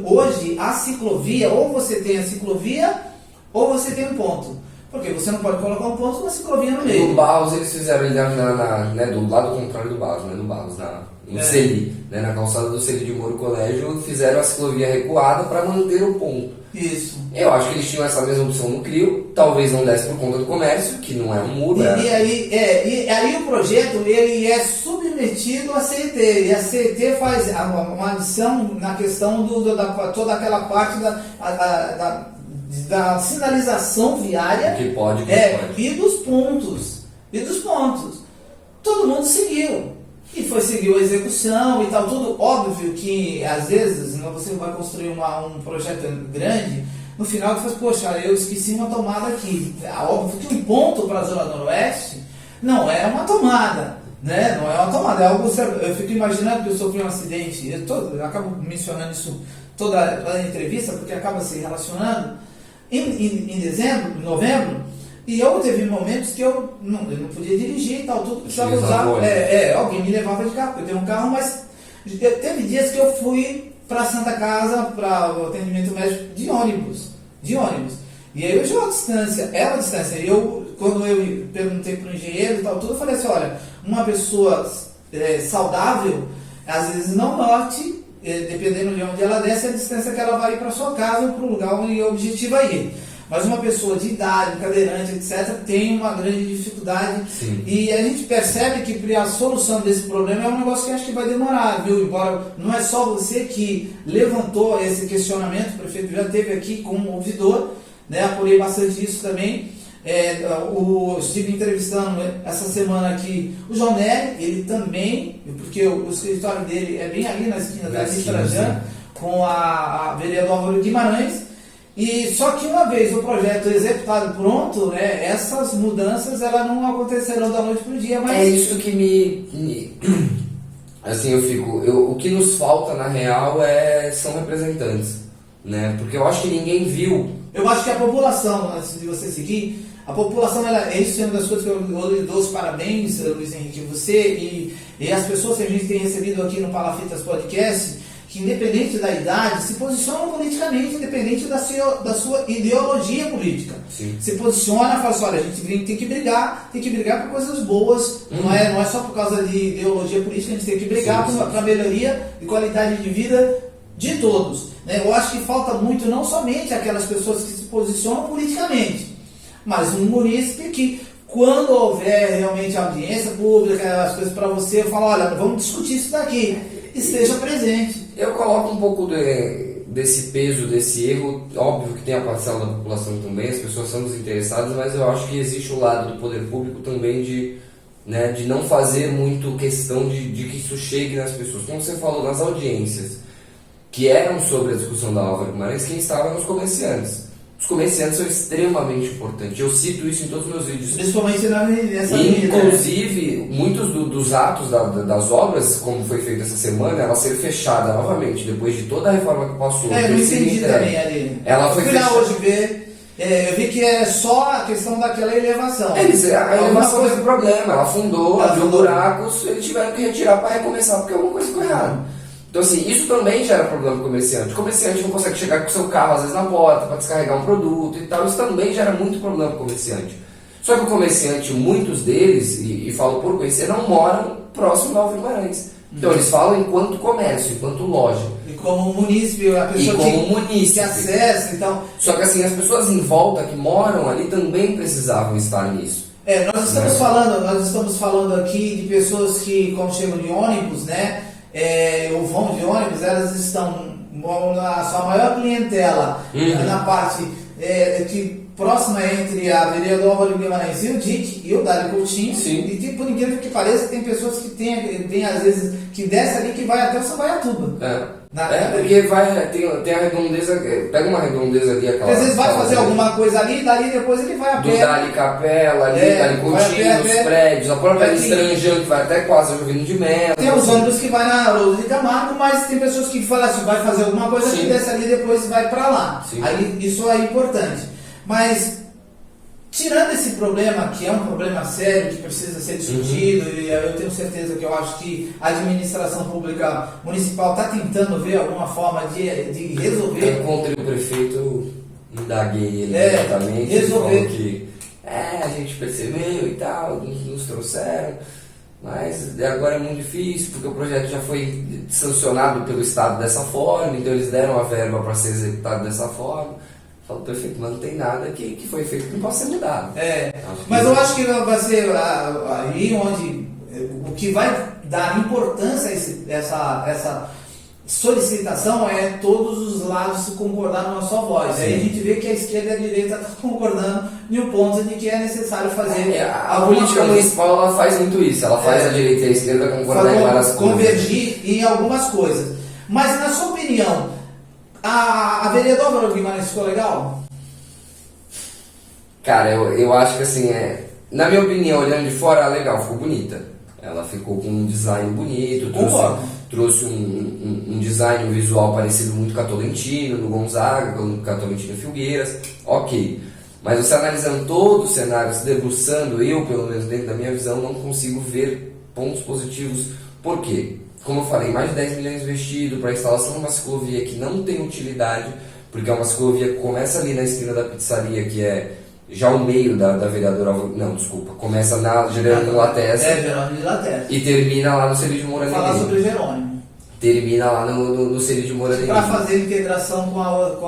Hoje a ciclovia, ou você tem a ciclovia, ou você tem um ponto. Porque você não pode colocar um ponto na ciclovia no meio. No Barros eles fizeram ele né, do lado contrário do Barros, né, no Barros, no Celi, né, na calçada do Celi de Moro Colégio, fizeram a ciclovia recuada para manter o ponto. Isso. Eu acho que eles tinham essa mesma opção no CRIO, talvez não desse por conta do comércio, que não é um muro. E aí o projeto ele é submetido à CET, e a CET faz uma adição na questão toda aquela parte da sinalização viária que pode. E dos pontos. Todo mundo seguiu. E seguiu a execução e tal, tudo. Óbvio que às vezes você vai construir um projeto grande, no final você fala, poxa, eu esqueci uma tomada aqui. Óbvio que um ponto para a Zona Noroeste não é uma tomada. Né? Não é uma tomada, é algo. Eu fico imaginando que eu sofri um acidente, eu acabo mencionando isso toda a entrevista, porque acaba se relacionando. Em dezembro, em novembro, e eu teve momentos que eu não podia dirigir e tal, tudo precisava usar. Alguém me levava de carro, porque eu tenho um carro, mas teve dias que eu fui para Santa Casa, para o atendimento médico de ônibus. E aí eu tinha uma distância, E quando eu perguntei para o engenheiro e tal, tudo, eu falei assim: olha, uma pessoa saudável, às vezes não note. Dependendo de onde ela desce, a distância que ela vai ir para sua casa ou para o lugar onde o objetivo é ir. Mas uma pessoa de idade, cadeirante, etc., tem uma grande dificuldade. Sim. E a gente percebe que a solução desse problema é um negócio que acho que vai demorar, viu? Embora não é só você que levantou esse questionamento, o prefeito já esteve aqui como ouvidor, né? Apurei bastante isso também. Estive entrevistando essa semana aqui o João Nery, ele também, porque o escritório dele é bem ali na esquina da Estranjã, com a vereadora Álvaro Guimarães, e só que uma vez o projeto executado pronto, né, essas mudanças elas não acontecerão da noite para o dia, mas... É isso que assim, o que nos falta na real são representantes. né? Porque eu acho que ninguém viu. Eu acho que a população, antes de você seguir, a população, isso é uma das coisas que eu lhe dou os parabéns, Luiz Henrique, você e as pessoas que a gente tem recebido aqui no Palafitas Podcast, que independente da idade, se posicionam politicamente, independente da sua ideologia política. Sim. Se posiciona e fala assim, olha, a gente tem que brigar por coisas boas, não é só por causa de ideologia política, a gente tem que brigar para a melhoria de qualidade de vida de todos. Né? Eu acho que falta muito, não somente aquelas pessoas que se posicionam politicamente, mas um munícipe que, quando houver realmente audiência pública, as coisas para você, eu falo, olha, vamos discutir isso daqui, esteja presente. Eu coloco um pouco desse peso, desse erro, óbvio que tem a parcela da população também, as pessoas são desinteressadas, mas eu acho que existe o lado do poder público também de não fazer muito questão de que isso chegue nas pessoas. Como você falou, nas audiências que eram sobre a discussão da Álvaro Guimarães, quem estava eram os comerciantes. Os comerciantes são extremamente importantes. Eu cito isso em todos os meus vídeos. Principalmente nessa linha. Inclusive, muitos dos atos das obras, como foi feito essa semana, ela ser fechada novamente, depois de toda a reforma que passou. Eu não entendi também ali. Ela foi fechada. Hoje ver, eu vi que é só a questão daquela elevação. A elevação teve problema, ela afundou, abriu buracos, eles tiveram que retirar para recomeçar, porque alguma coisa ficou errada. Então, assim, isso também já era problema do comerciante. O comerciante não consegue chegar com o seu carro, às vezes, na porta para descarregar um produto e tal. Isso também já era muito problema para o comerciante. Só que o comerciante, muitos deles, e falo por conhecer, não moram próximo da Álvaro Guimarães. Então, eles falam enquanto comércio, enquanto loja. E como munícipe, a pessoa que acessa, então... Só que, assim, as pessoas em volta que moram ali também precisavam estar nisso. Nós estamos falando aqui de pessoas que, quando chegam de ônibus, né? Ou vão de ônibus, elas estão na sua maior clientela na parte que próxima entre a Avenida do Álvaro Guimarães e o DIC e o Dário Coutinho. Sim. E por incrível que pareça, tem pessoas que tem às vezes que desce ali que vai até o Sabaiatuba. Porque tem a redondeza, pega uma redondeza ali, aquela. Às vezes vai fazer alguma coisa ali, e dali depois ele vai a pé. Do Dali Capela, ali, Dali Coutinho, os prédios, a própria Estranjão que vai até quase Jovino de Melo. Tem os ônibus que vai na Haroldo de Camargo, mas tem pessoas que falam assim, vai fazer alguma coisa que desce ali e depois vai para lá. Aí, isso é importante. Mas, tirando esse problema, que é um problema sério, que precisa ser discutido, e eu tenho certeza que eu acho que a administração pública municipal está tentando ver alguma forma de resolver. Eu encontrei o prefeito, indaguei ele diretamente, resolver. Falou que a gente percebeu e tal, nos trouxeram, mas agora é muito difícil, porque o projeto já foi sancionado pelo Estado dessa forma, então eles deram a verba para ser executado dessa forma. Falo, perfeito, mas não tem nada que foi feito que não possa ser mudado. Mas eu acho que vai ser aí onde o que vai dar importância a essa solicitação é todos os lados se concordarem na sua voz. Sim. Aí a gente vê que a esquerda e a direita estão concordando em um ponto de que é necessário fazer. A política municipal ela faz muito isso, ela faz a direita e a esquerda concordar em várias coisas. Convergir em algumas coisas. Mas na sua opinião, a vereadora Álvaro Guimarães ficou legal? Cara, eu acho que assim, na minha opinião, olhando de fora, ficou bonita. Ela ficou com um design bonito, trouxe um design, um visual parecido muito com a Tolentino, no Gonzaga, com a Tolentino Filgueiras, ok. Mas você analisando todo o cenário, se debruçando, eu, pelo menos dentro da minha visão, não consigo ver pontos positivos. Por quê? Como eu falei, mais de 10 milhões investidos para a instalação de uma ciclovia que não tem utilidade, porque é uma ciclovia que começa ali na esquina da pizzaria, que é já o meio da vereadora... Não, desculpa. Começa na Jerônimo Latessa. Jerônimo Latessa. E termina lá no Celi de Moura. Falar sobre Jerônimo. Termina lá no Celi de Moura. Para fazer integração com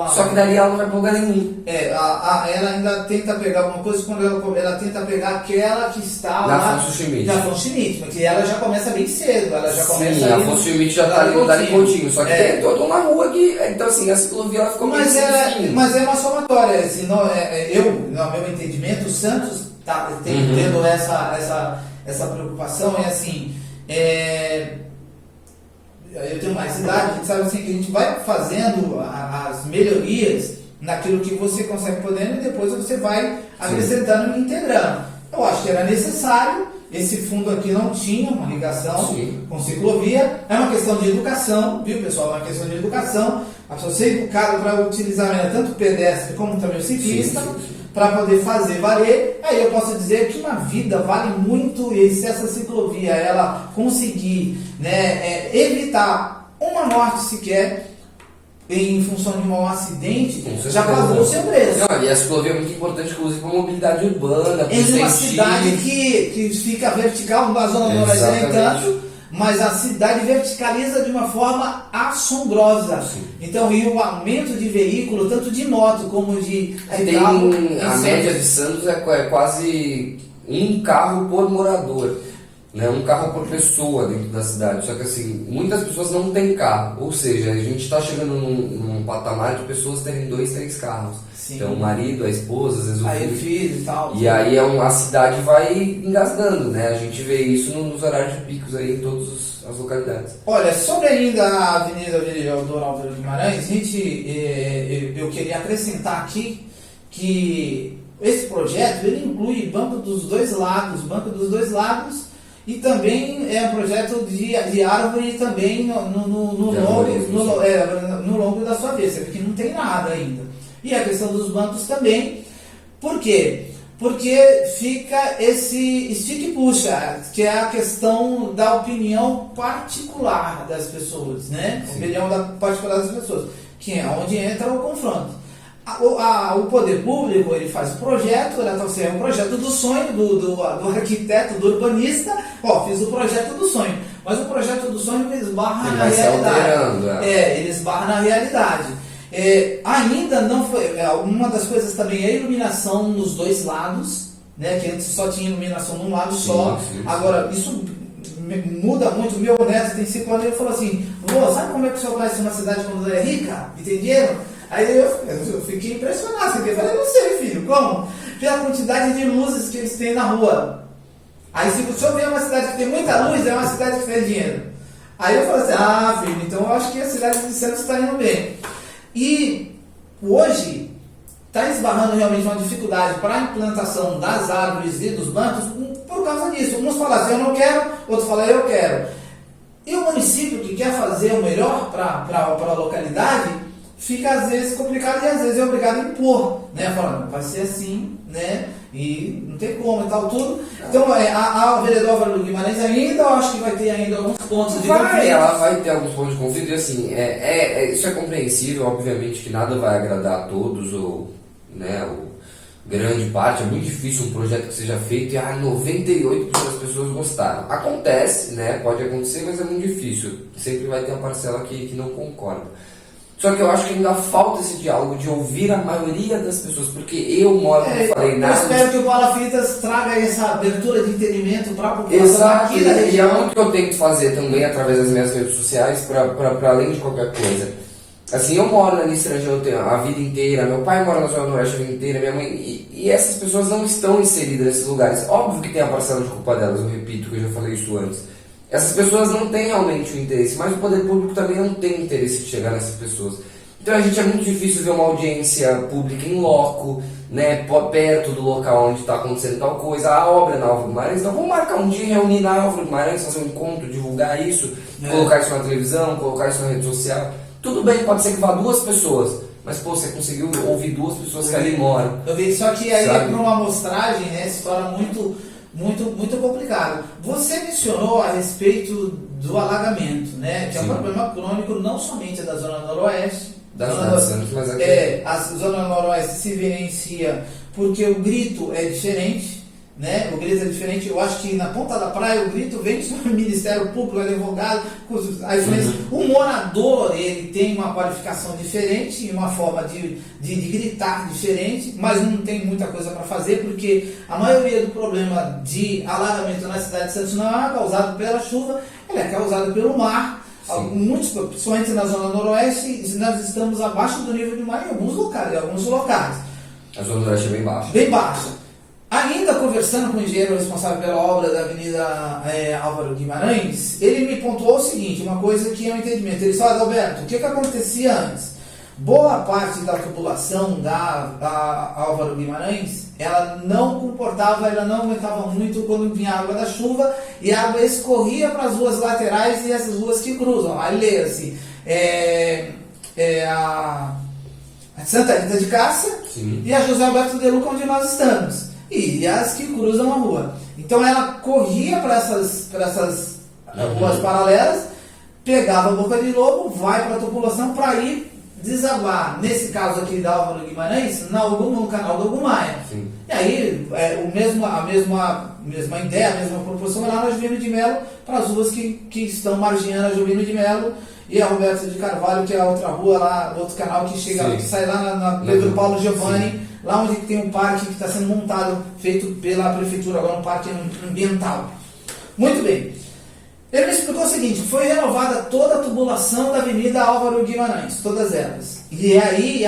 a... Só que dali ela não vai para lugar nenhum. Ela ainda tenta pegar alguma coisa quando ela tenta pegar aquela que está na lá... Afonso Schmidt. Da Afonso Schmidt, porque ela já começa bem cedo. Ela já começa a Afonso Schmidt já está ali no Dali Coutinho. Só que tem toda uma rua que... Então assim, a ciclovia ela ficou mas é uma somatória. Assim, no meu entendimento, o Santos está tendo essa preocupação. É assim... Eu tenho mais idade, a gente sabe assim, que a gente vai fazendo as melhorias naquilo que você consegue podendo e depois você vai acrescentando e integrando. Eu acho que era necessário esse fundo aqui não tinha uma ligação Sim. com ciclovia. É uma questão de educação, viu, pessoal? É uma questão de educação. A pessoa ser educada para utilizar tanto o pedestre como também o ciclista, para poder fazer valer. Aí eu posso dizer que uma vida vale muito, e se essa ciclovia ela conseguir, né, evitar uma morte sequer em função de um acidente, já pagou o seu preço. Não, e a ciclovia é muito importante, inclusive, para a mobilidade urbana. Em uma cidade que fica vertical, na zona noroeste nem tanto, mas a cidade verticaliza de uma forma assombrosa. Sim. Então, e o aumento de veículo, tanto de moto como de carro. A média de Santos é quase um carro por morador, né? Um carro por pessoa dentro da cidade. Só que assim, muitas pessoas não têm carro. Ou seja, a gente está chegando num patamar de pessoas terem 2, 3 carros. Sim. Então o marido, a esposa, às vezes o aí filho e tal. E aí a cidade vai engasgando, né? A gente vê isso nos horários de picos aí em todas as localidades. Olha, sobre ainda a Avenida Vereador Álvaro Guimarães, eu queria acrescentar aqui que esse projeto ele inclui banco dos dois lados, e também é um projeto de árvore também no longo da sua vez, porque não tem nada ainda. E a questão dos bancos também, por quê? Porque fica esse estica e puxa, que é a questão da opinião particular das pessoas, né? Sim. Opinião particular das pessoas, que é onde entra o confronto. O poder público ele faz o projeto, é um projeto do sonho do arquiteto, do urbanista. Fiz o projeto do sonho, mas o projeto do sonho ele esbarra na realidade. Ele esbarra na realidade. Ainda não foi. Uma das coisas também é a iluminação nos dois lados, né? Que antes só tinha iluminação num lado só. Sim. Agora isso muda muito. Meu neto tem 5 anos e ele falou assim: Vô, sabe como é que o senhor conhece uma cidade quando é rica e tem dinheiro? Aí eu fiquei impressionado, porque eu falei, não sei, filho, como? Pela quantidade de luzes que eles têm na rua. Aí se o senhor vê uma cidade que tem muita luz, é uma cidade que tem dinheiro. Aí eu falei assim, filho, então eu acho que a cidade de Santos está indo bem. E hoje está esbarrando realmente uma dificuldade para a implantação das árvores e dos bancos por causa disso. Uns falam assim, eu não quero, outros falam, eu quero. E o município que quer fazer o melhor para a localidade, fica às vezes complicado e às vezes é obrigado a impor, né? Falando, vai ser assim, né? E não tem como e tal, tudo. Então, a vereadora Álvaro Guimarães ainda, eu acho que vai ter ainda alguns pontos de conflito. Ela vai ter alguns pontos de conflito e assim, isso é compreensível, obviamente que nada vai agradar a todos, ou, né, grande parte, é muito difícil um projeto que seja feito e 98% das pessoas gostaram. Acontece, né? Pode acontecer, mas é muito difícil. Sempre vai ter uma parcela que não concorda. Só que eu acho que ainda falta esse diálogo de ouvir a maioria das pessoas, porque eu moro, como eu falei, eu espero que o Palafitas traga essa abertura de entendimento para a população aqui da região. E é muito que eu tento fazer também através das minhas redes sociais, para além de qualquer coisa. Assim, eu moro ali estrangeiro a vida inteira, meu pai mora na Zona Noroeste a vida inteira, minha mãe, e essas pessoas não estão inseridas nesses lugares. Óbvio que tem a parcela de culpa delas, eu repito que eu já falei isso antes. Essas pessoas não têm realmente o interesse, mas o poder público também não tem interesse de chegar nessas pessoas. Então a gente é muito difícil ver uma audiência pública em loco, né, perto do local onde está acontecendo tal coisa, a obra na Álvaro Guimarães. Então vamos marcar um dia, reunir na Álvaro Guimarães, fazer um encontro, divulgar isso, colocar isso na televisão, colocar isso na rede social. Tudo bem, pode ser que vá 2 pessoas, mas pô, você conseguiu ouvir 2 pessoas que ali moram. Eu vi, só que aí para uma amostragem, né, se torna muito complicado. Você mencionou a respeito do alagamento, né? Que é um problema crônico não somente da Zona Noroeste. Mas aqui... a Zona Noroeste se evidencia porque o grito é diferente, né? O grito é diferente. Eu acho que na ponta da praia o grito vem do Ministério Público, advogado, o morador ele tem uma qualificação diferente e uma forma de gritar diferente, mas não tem muita coisa para fazer, porque a maioria do problema de alagamento na cidade de Santos não é causado pela chuva, ele é causado pelo mar. Muitos, principalmente na Zona Noroeste, nós estamos abaixo do nível do mar em alguns locais. A Zona Noroeste é bem baixa. Bem baixa. Ainda conversando com o engenheiro responsável pela obra da Avenida Álvaro Guimarães, ele me pontuou o seguinte, uma coisa que é um entendimento. Ele disse, Alberto, o que acontecia antes? boa parte da tubulação da Álvaro Guimarães, ela não comportava, ela não aguentava muito quando vinha água da chuva e a água escorria para as ruas laterais e as ruas que cruzam. Aí leia-se a Santa Rita de Cássia e a José Alberto de Luca, onde nós estamos, e as que cruzam a rua. Então ela corria para essas ruas paralelas, pegava a boca de lobo, vai para a tubulação para ir desaguar, nesse caso aqui da Álvaro Guimarães, no canal do Algumaia. E aí, a mesma ideia, a mesma proporção é lá na Juvino de Melo, para as ruas que estão margeando a Juvino de Melo e a Roberto de Carvalho, que é a outra rua lá, outro canal que chega, que sai lá na Pedro Paulo Giovanni, lá onde tem um parque que está sendo montado, feito pela prefeitura, agora um parque ambiental. Muito bem. Ele me explicou o seguinte: foi renovada toda a tubulação da Avenida Álvaro Guimarães, todas elas. E aí,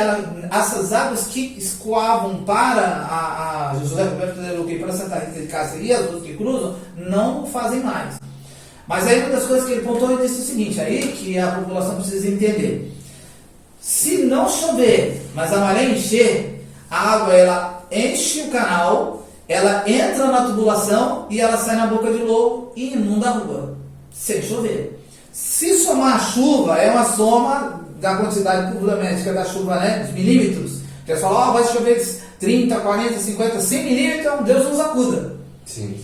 essas águas que escoavam para a José Roberto de Luca e para Santa Rita de Cássia e as outras que cruzam, não fazem mais. Mas aí uma das coisas que ele pontuou, ele disse o seguinte, aí que a população precisa entender. Se não chover, mas a maré encher, a água ela enche o canal, ela entra na tubulação e ela sai na boca de lobo e inunda a rua. Sem chover. Se somar a chuva, é uma soma da quantidade pluviométrica da chuva, né, dos milímetros. O pessoal fala, vai chover 30, 40, 50, 100 milímetros, Deus nos acuda. Sim.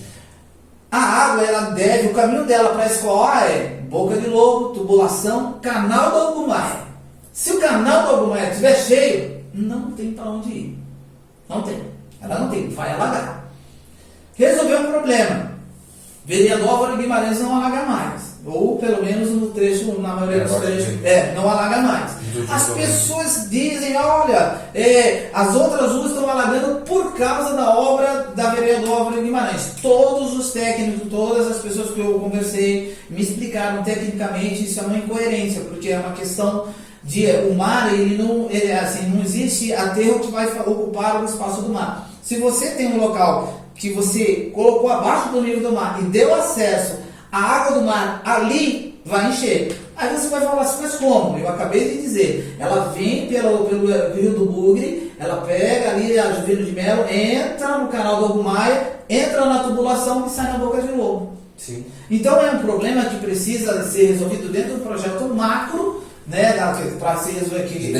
A água, ela deve, o caminho dela para escoar é boca de lobo, tubulação, canal do Algumaia. Se o canal do Algumaia estiver cheio, não tem para onde ir. Não tem. Ela não tem, vai alagar. Resolveu um problema. Vereador Álvaro Guimarães não alaga mais, ou pelo menos no trecho, na maioria dos trechos, não alaga mais. As pessoas dizem, olha, as outras ruas estão alagando por causa da obra da vereador Álvaro Guimarães. Todos os técnicos, todas as pessoas que eu conversei me explicaram tecnicamente, isso é uma incoerência, porque é uma questão de o mar, não existe aterro que vai ocupar o espaço do mar. Se você tem um local que você colocou abaixo do nível do mar e deu acesso à água do mar, ali vai encher. Aí você vai falar assim, mas como? Eu acabei de dizer, ela vem pelo Rio do Bugre, ela pega ali a Juvino de Melo, entra no canal do Algumaia, entra na tubulação e sai na boca de lobo. Sim. Então é um problema que precisa ser resolvido dentro do projeto macro, né, para ser resolvido aqui,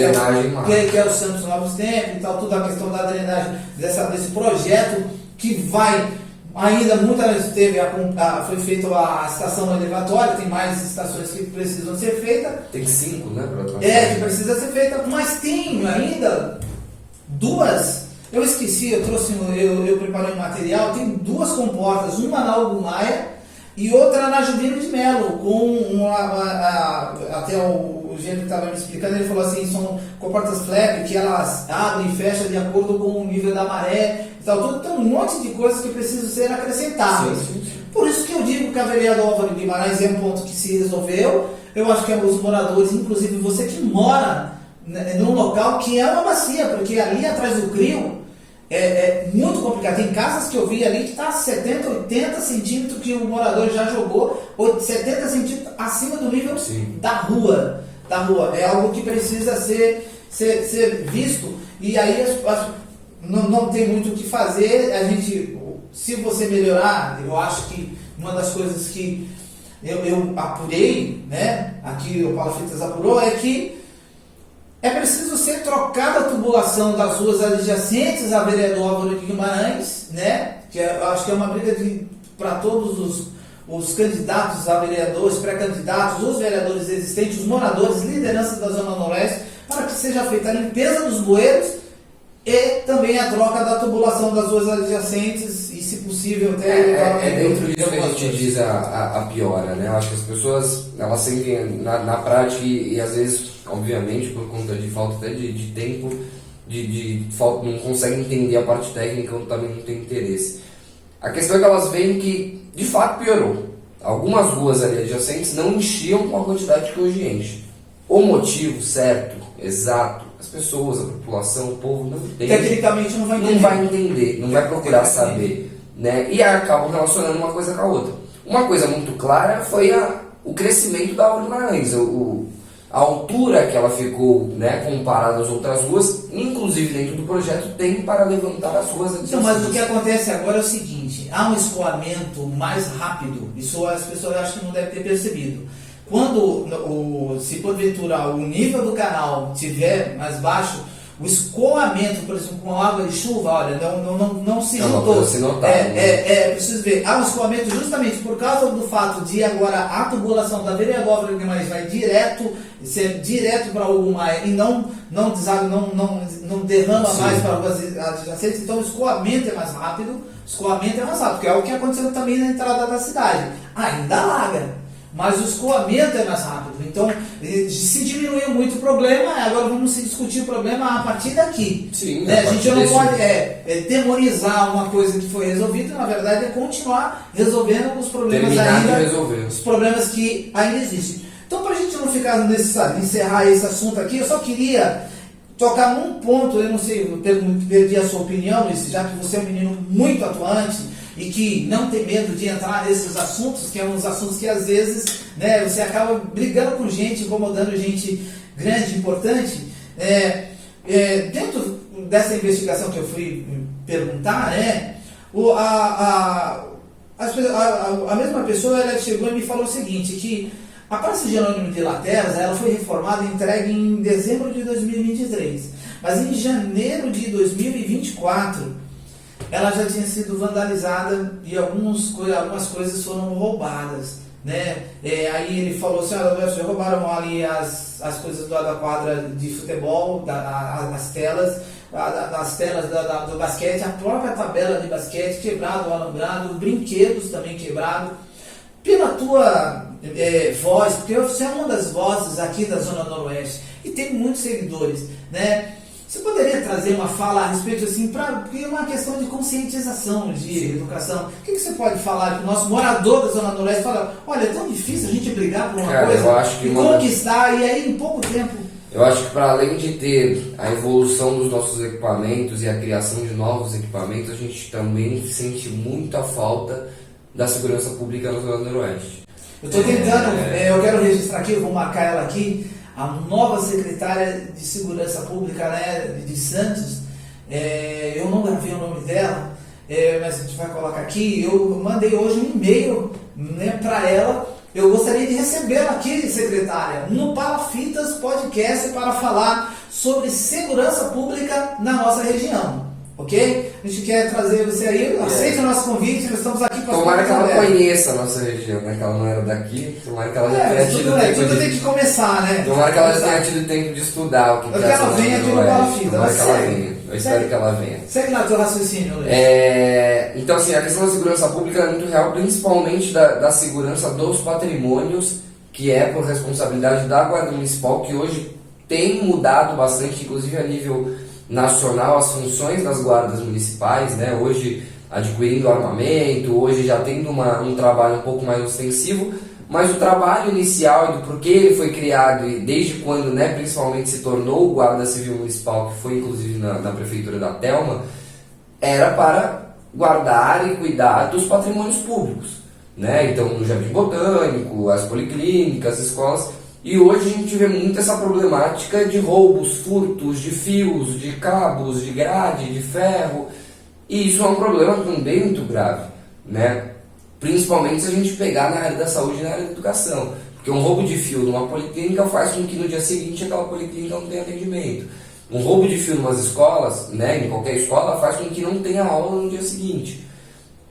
que é o Santos Novos Tempos e tal, toda a questão da drenagem desse projeto que vai ainda muitas foi feita a estação elevatória, tem mais estações que precisam ser feitas. Tem 5, né? Que precisa ser feita, mas tem ainda 2. Eu esqueci, eu preparei um material, tem 2 comportas, uma na Algumaia e outra na Juvino de Melo, com até o gênero que estava me explicando, ele falou assim, são comportas flap, que elas abrem e fecham de acordo com o nível da maré e tal, tudo. Tem um monte de coisas que precisam ser acrescentadas. Sim. Por isso que eu digo que a vereador Álvaro Guimarães é um ponto que se resolveu. Eu acho que os moradores, inclusive você que mora num local que é uma bacia, porque ali atrás do CRIO é muito complicado. Tem casas que eu vi ali que está a 70, 80 centímetros que o morador já jogou, 70 centímetros acima do nível da rua. É algo que precisa ser visto. E aí não tem muito o que fazer. A gente, se você melhorar, eu acho que uma das coisas que eu apurei, né, aqui o Paulo Freitas apurou, é que é preciso ser trocada a tubulação das ruas adjacentes à vereador Álvaro Guimarães, né? Que eu acho que é uma briga para todos os candidatos a vereadores, pré-candidatos, os vereadores existentes, os moradores, lideranças da Zona Noroeste, para que seja feita a limpeza dos bueiros e também a troca da tubulação das ruas adjacentes e, se possível, até... dentro disso que a gente diz a piora, né? Eu acho que as pessoas, elas sentem na prática e às vezes, obviamente, por conta de falta até de tempo, não conseguem entender a parte técnica ou também não tem interesse. A questão é que elas veem que, de fato, piorou. Algumas ruas ali adjacentes não enchiam com a quantidade que hoje enche. O motivo certo, exato, as pessoas, a população, o povo não entende. Tecnicamente não vai entender. Não vai procurar saber. Né? E acabam relacionando uma coisa com a outra. Uma coisa muito clara foi o crescimento da Álvaro Guimarães. a altura que ela ficou, né, comparada às outras ruas, inclusive dentro do projeto, tem para levantar as ruas adjacentes. Então, mas o que acontece agora é o seguinte, há um escoamento mais rápido, isso as pessoas acham que não devem ter percebido. Se porventura o nível do canal estiver mais baixo, o escoamento, por exemplo, com água de chuva, olha, não se juntou. Preciso ver. Há um escoamento justamente por causa do fato de agora a tubulação da Vereador Álvaro Guimarães vai ser direto para o Maia e não derrama mais para ruas adjacentes. Então o escoamento é mais rápido, que é o que aconteceu também na entrada da cidade. Ainda alaga, mas o escoamento é mais rápido. Então, se diminuiu muito o problema, agora vamos discutir o problema a partir daqui. Sim, né? A gente não pode demonizar uma coisa que foi resolvida, na verdade é continuar resolvendo os problemas os problemas que ainda existem. Então, para a gente não ficar encerrar esse assunto aqui, eu só queria tocar num ponto, eu não sei, eu perdi a sua opinião, Luiz, já que você é um menino muito atuante, e que não tem medo de entrar nesses assuntos, que é uns assuntos que às vezes, né, você acaba brigando com gente, incomodando gente grande, importante. Dentro dessa investigação que eu fui perguntar, né, a mesma pessoa ela chegou e me falou o seguinte, que a Praça Jerônimo de Laterza ela foi reformada e entregue em dezembro de 2023, mas em janeiro de 2024 ela já tinha sido vandalizada e algumas coisas foram roubadas, né? Aí ele falou assim, roubaram ali as coisas da quadra de futebol, as telas do basquete, a própria tabela de basquete quebrado, o alambrado, brinquedos também quebrado. Pela tua voz, porque você é uma das vozes aqui da Zona Noroeste e tem muitos seguidores, né? Você poderia trazer uma fala a respeito, assim, porque é uma questão de conscientização, de educação. O que você pode falar que o nosso morador da Zona Noroeste fala, olha, é tão difícil a gente brigar por uma coisa eu acho que e conquistar, e aí em pouco tempo... Eu acho que para além de ter a evolução dos nossos equipamentos e a criação de novos equipamentos, a gente também sente muita falta da segurança pública na Zona Noroeste. Eu estou tentando, eu quero registrar aqui, eu vou marcar ela aqui, a nova secretária de Segurança Pública, né, de Santos, eu não gravei o nome dela, mas a gente vai colocar aqui. Eu mandei hoje um e-mail, né, para ela. Eu gostaria de recebê-la aqui, secretária, no Palafitas Podcast para falar sobre segurança pública na nossa região. Ok? A gente quer trazer você aí, aceita o nosso convite, nós estamos aqui para... Tomara que ela conheça a nossa região, né? Que ela não era daqui, tomara que ela já tenha tido tempo tudo tem que começar, né? Tomara que ela já tenha tido tempo de estudar o que é ela venha aqui no Palafitas. Tomara que ela venha, eu espero que ela venha. Segue lá teu raciocínio, Luiz. Então, assim, a questão da segurança pública é muito real, principalmente da segurança dos patrimônios, que é por responsabilidade da Guarda Municipal, que hoje tem mudado bastante, inclusive a nível nacional, as funções das guardas municipais, né? Hoje adquirindo armamento, hoje já tendo um trabalho um pouco mais ostensivo, mas o trabalho inicial do porquê ele foi criado e desde quando, né, principalmente se tornou o Guarda Civil Municipal, que foi inclusive na Prefeitura da Telma, era para guardar e cuidar dos patrimônios públicos, né? Então, no Jardim Botânico, as policlínicas, as escolas. E hoje a gente vê muito essa problemática de roubos, furtos de fios, de cabos, de grade, de ferro. E isso é um problema também muito grave, né? Principalmente se a gente pegar na área da saúde e na área da educação. Porque um roubo de fio numa policlínica faz com que no dia seguinte aquela policlínica não tenha atendimento. Um roubo de fio em umas escolas, né, em qualquer escola, faz com que não tenha aula no dia seguinte.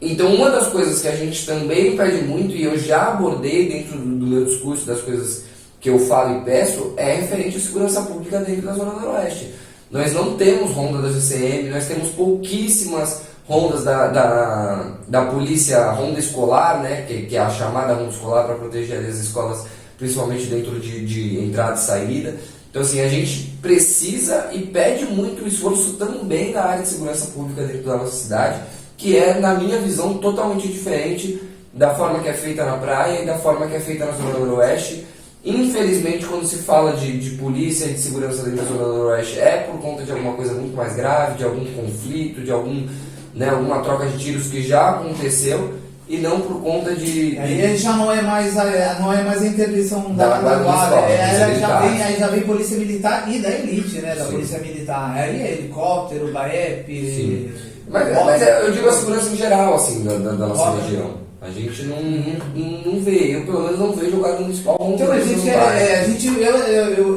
Então, uma das coisas que a gente também pede muito, e eu já abordei dentro do meu discurso, das coisas que eu falo e peço, é referente à segurança pública dentro da Zona Noroeste. Nós não temos ronda da GCM, nós temos pouquíssimas rondas da polícia, ronda escolar, né, que é a chamada ronda escolar para proteger as escolas, principalmente dentro de entrada e saída. Então, assim, a gente precisa e pede muito esforço também da área de segurança pública dentro da nossa cidade, que é, na minha visão, totalmente diferente da forma que é feita na praia e da forma que é feita na Zona Noroeste. Infelizmente, quando se fala de polícia e de segurança dentro da Zona Noroeste, é por conta de alguma coisa muito mais grave, de algum conflito, de alguma troca de tiros que já aconteceu. e não por conta de... Aí já não é mais a intervenção Da Guarda Municipal, aí já vem Polícia Militar e da elite, né? Da Sim. Polícia Militar. Aí é helicóptero, BAEP... Sim. Mas eu digo a segurança em geral, assim, da nossa região. A gente não vê, eu pelo menos não vejo o Guarda Municipal. Então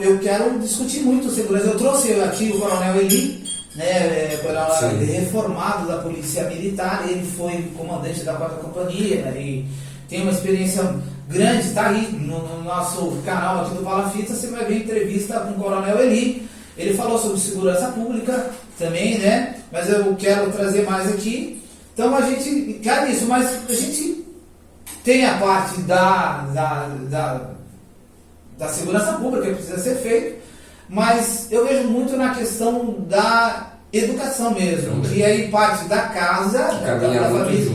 eu quero discutir muito segurança. Eu trouxe aqui o Coronel Eli, né, reformado da Polícia Militar. Ele foi comandante da 4ª Companhia, né, e tem uma experiência grande. Está aí no nosso canal aqui do Palafita, você vai ver entrevista com o Coronel Eli. Ele falou sobre segurança pública também, né? Mas eu quero trazer mais aqui. Então a gente quer isso, mas a gente tem a parte da segurança pública que precisa ser feito, mas eu vejo muito na questão da educação mesmo, que aí parte da casa, da família.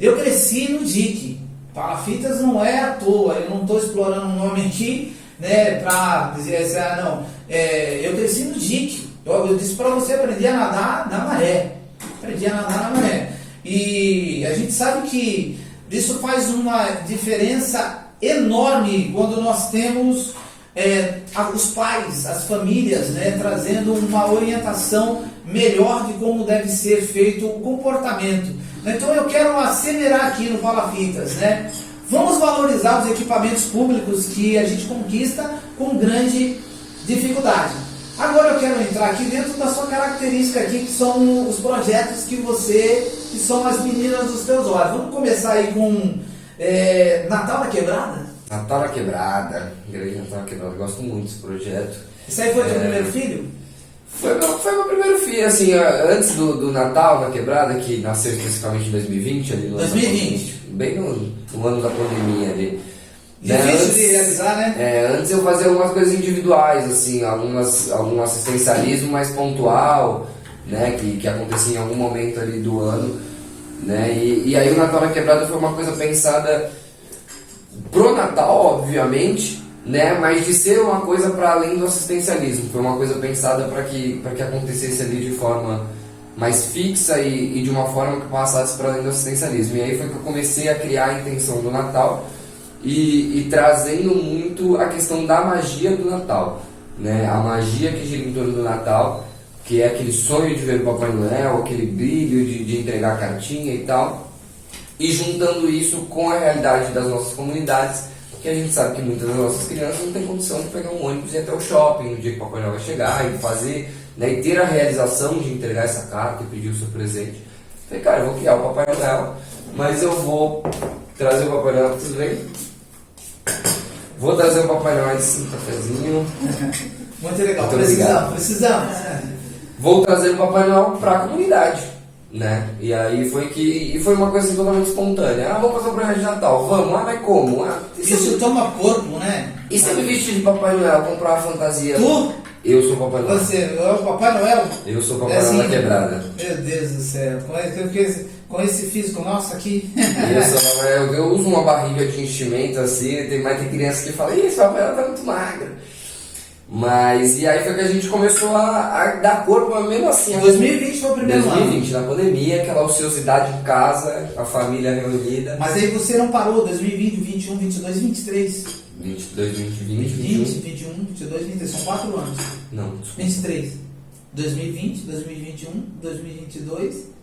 Eu cresci no DIC. Palafitas não é à toa, eu não estou explorando um nome aqui, né, para dizer assim, não. Eu cresci no DIC. Eu disse para você, aprendi a nadar na maré. E a gente sabe que isso faz uma diferença enorme quando nós temos os pais, as famílias, né, trazendo uma orientação melhor de como deve ser feito o comportamento. Então eu quero acelerar aqui no Palafitas, né? Vamos valorizar os equipamentos públicos que a gente conquista com grande dificuldade. Agora eu quero entrar aqui dentro da sua característica aqui, que são os projetos que são as meninas dos teus olhos. Vamos começar aí com Natal na Quebrada? Natal na Quebrada, Igreja Natal na Quebrada, eu gosto muito desse projeto. Isso aí foi teu primeiro filho? Foi meu primeiro filho, assim, antes do Natal na Quebrada, que nasceu especificamente em 2020, ali no 2020. Bem no ano da pandemia ali. Difícil de realizar, né? Antes eu fazia algumas coisas individuais, assim, algum assistencialismo mais pontual, né, que acontecia em algum momento ali do ano, né, e aí o Natal na Quebrada foi uma coisa pensada pro Natal, obviamente, né, mas de ser uma coisa para além do assistencialismo, foi uma coisa pensada para que acontecesse ali de forma mais fixa e de uma forma que passasse para além do assistencialismo. E aí foi que eu comecei a criar a intenção do Natal, e trazendo muito a questão da magia do Natal, né? A magia que gira em torno do Natal, que é aquele sonho de ver o Papai Noel, aquele brilho de entregar a cartinha e tal, e juntando isso com a realidade das nossas comunidades, que a gente sabe que muitas das nossas crianças não têm condição de pegar um ônibus e ir até o shopping no dia que o Papai Noel vai chegar e fazer, né, e ter a realização de entregar essa carta e pedir o seu presente. Falei, cara, eu vou criar o Papai Noel, mas eu vou trazer o Papai Noel, tudo bem? Vou trazer o Papai Noel esse cafezinho. Muito legal, Muito precisamos. Vou trazer o Papai Noel para a comunidade, né? E aí foi uma coisa assim, totalmente espontânea. Vamos fazer um projeto de Natal, vamos, mas como? Isso toma corpo, né? E se eu me vestir de Papai Noel, comprar uma fantasia? Tu? Eu sou o Papai Noel. Você é o Papai Noel? Eu sou o Papai Noel da Quebrada. Meu Deus do céu, com esse físico nosso aqui. Eu uso uma barriga de enchimento assim, mas tem crianças que falam, esse Papai Noel tá muito magro. Mas, e aí foi que a gente começou a dar corpo, mas mesmo assim... 2020 foi o primeiro 2020, na pandemia, aquela ociosidade em casa, a família reunida. Mas aí você não parou, 2020, 21, 22, 23. 2020, 20, 21, 22, 23, são 4 anos. Não, 23. 2020, 2021, 2022...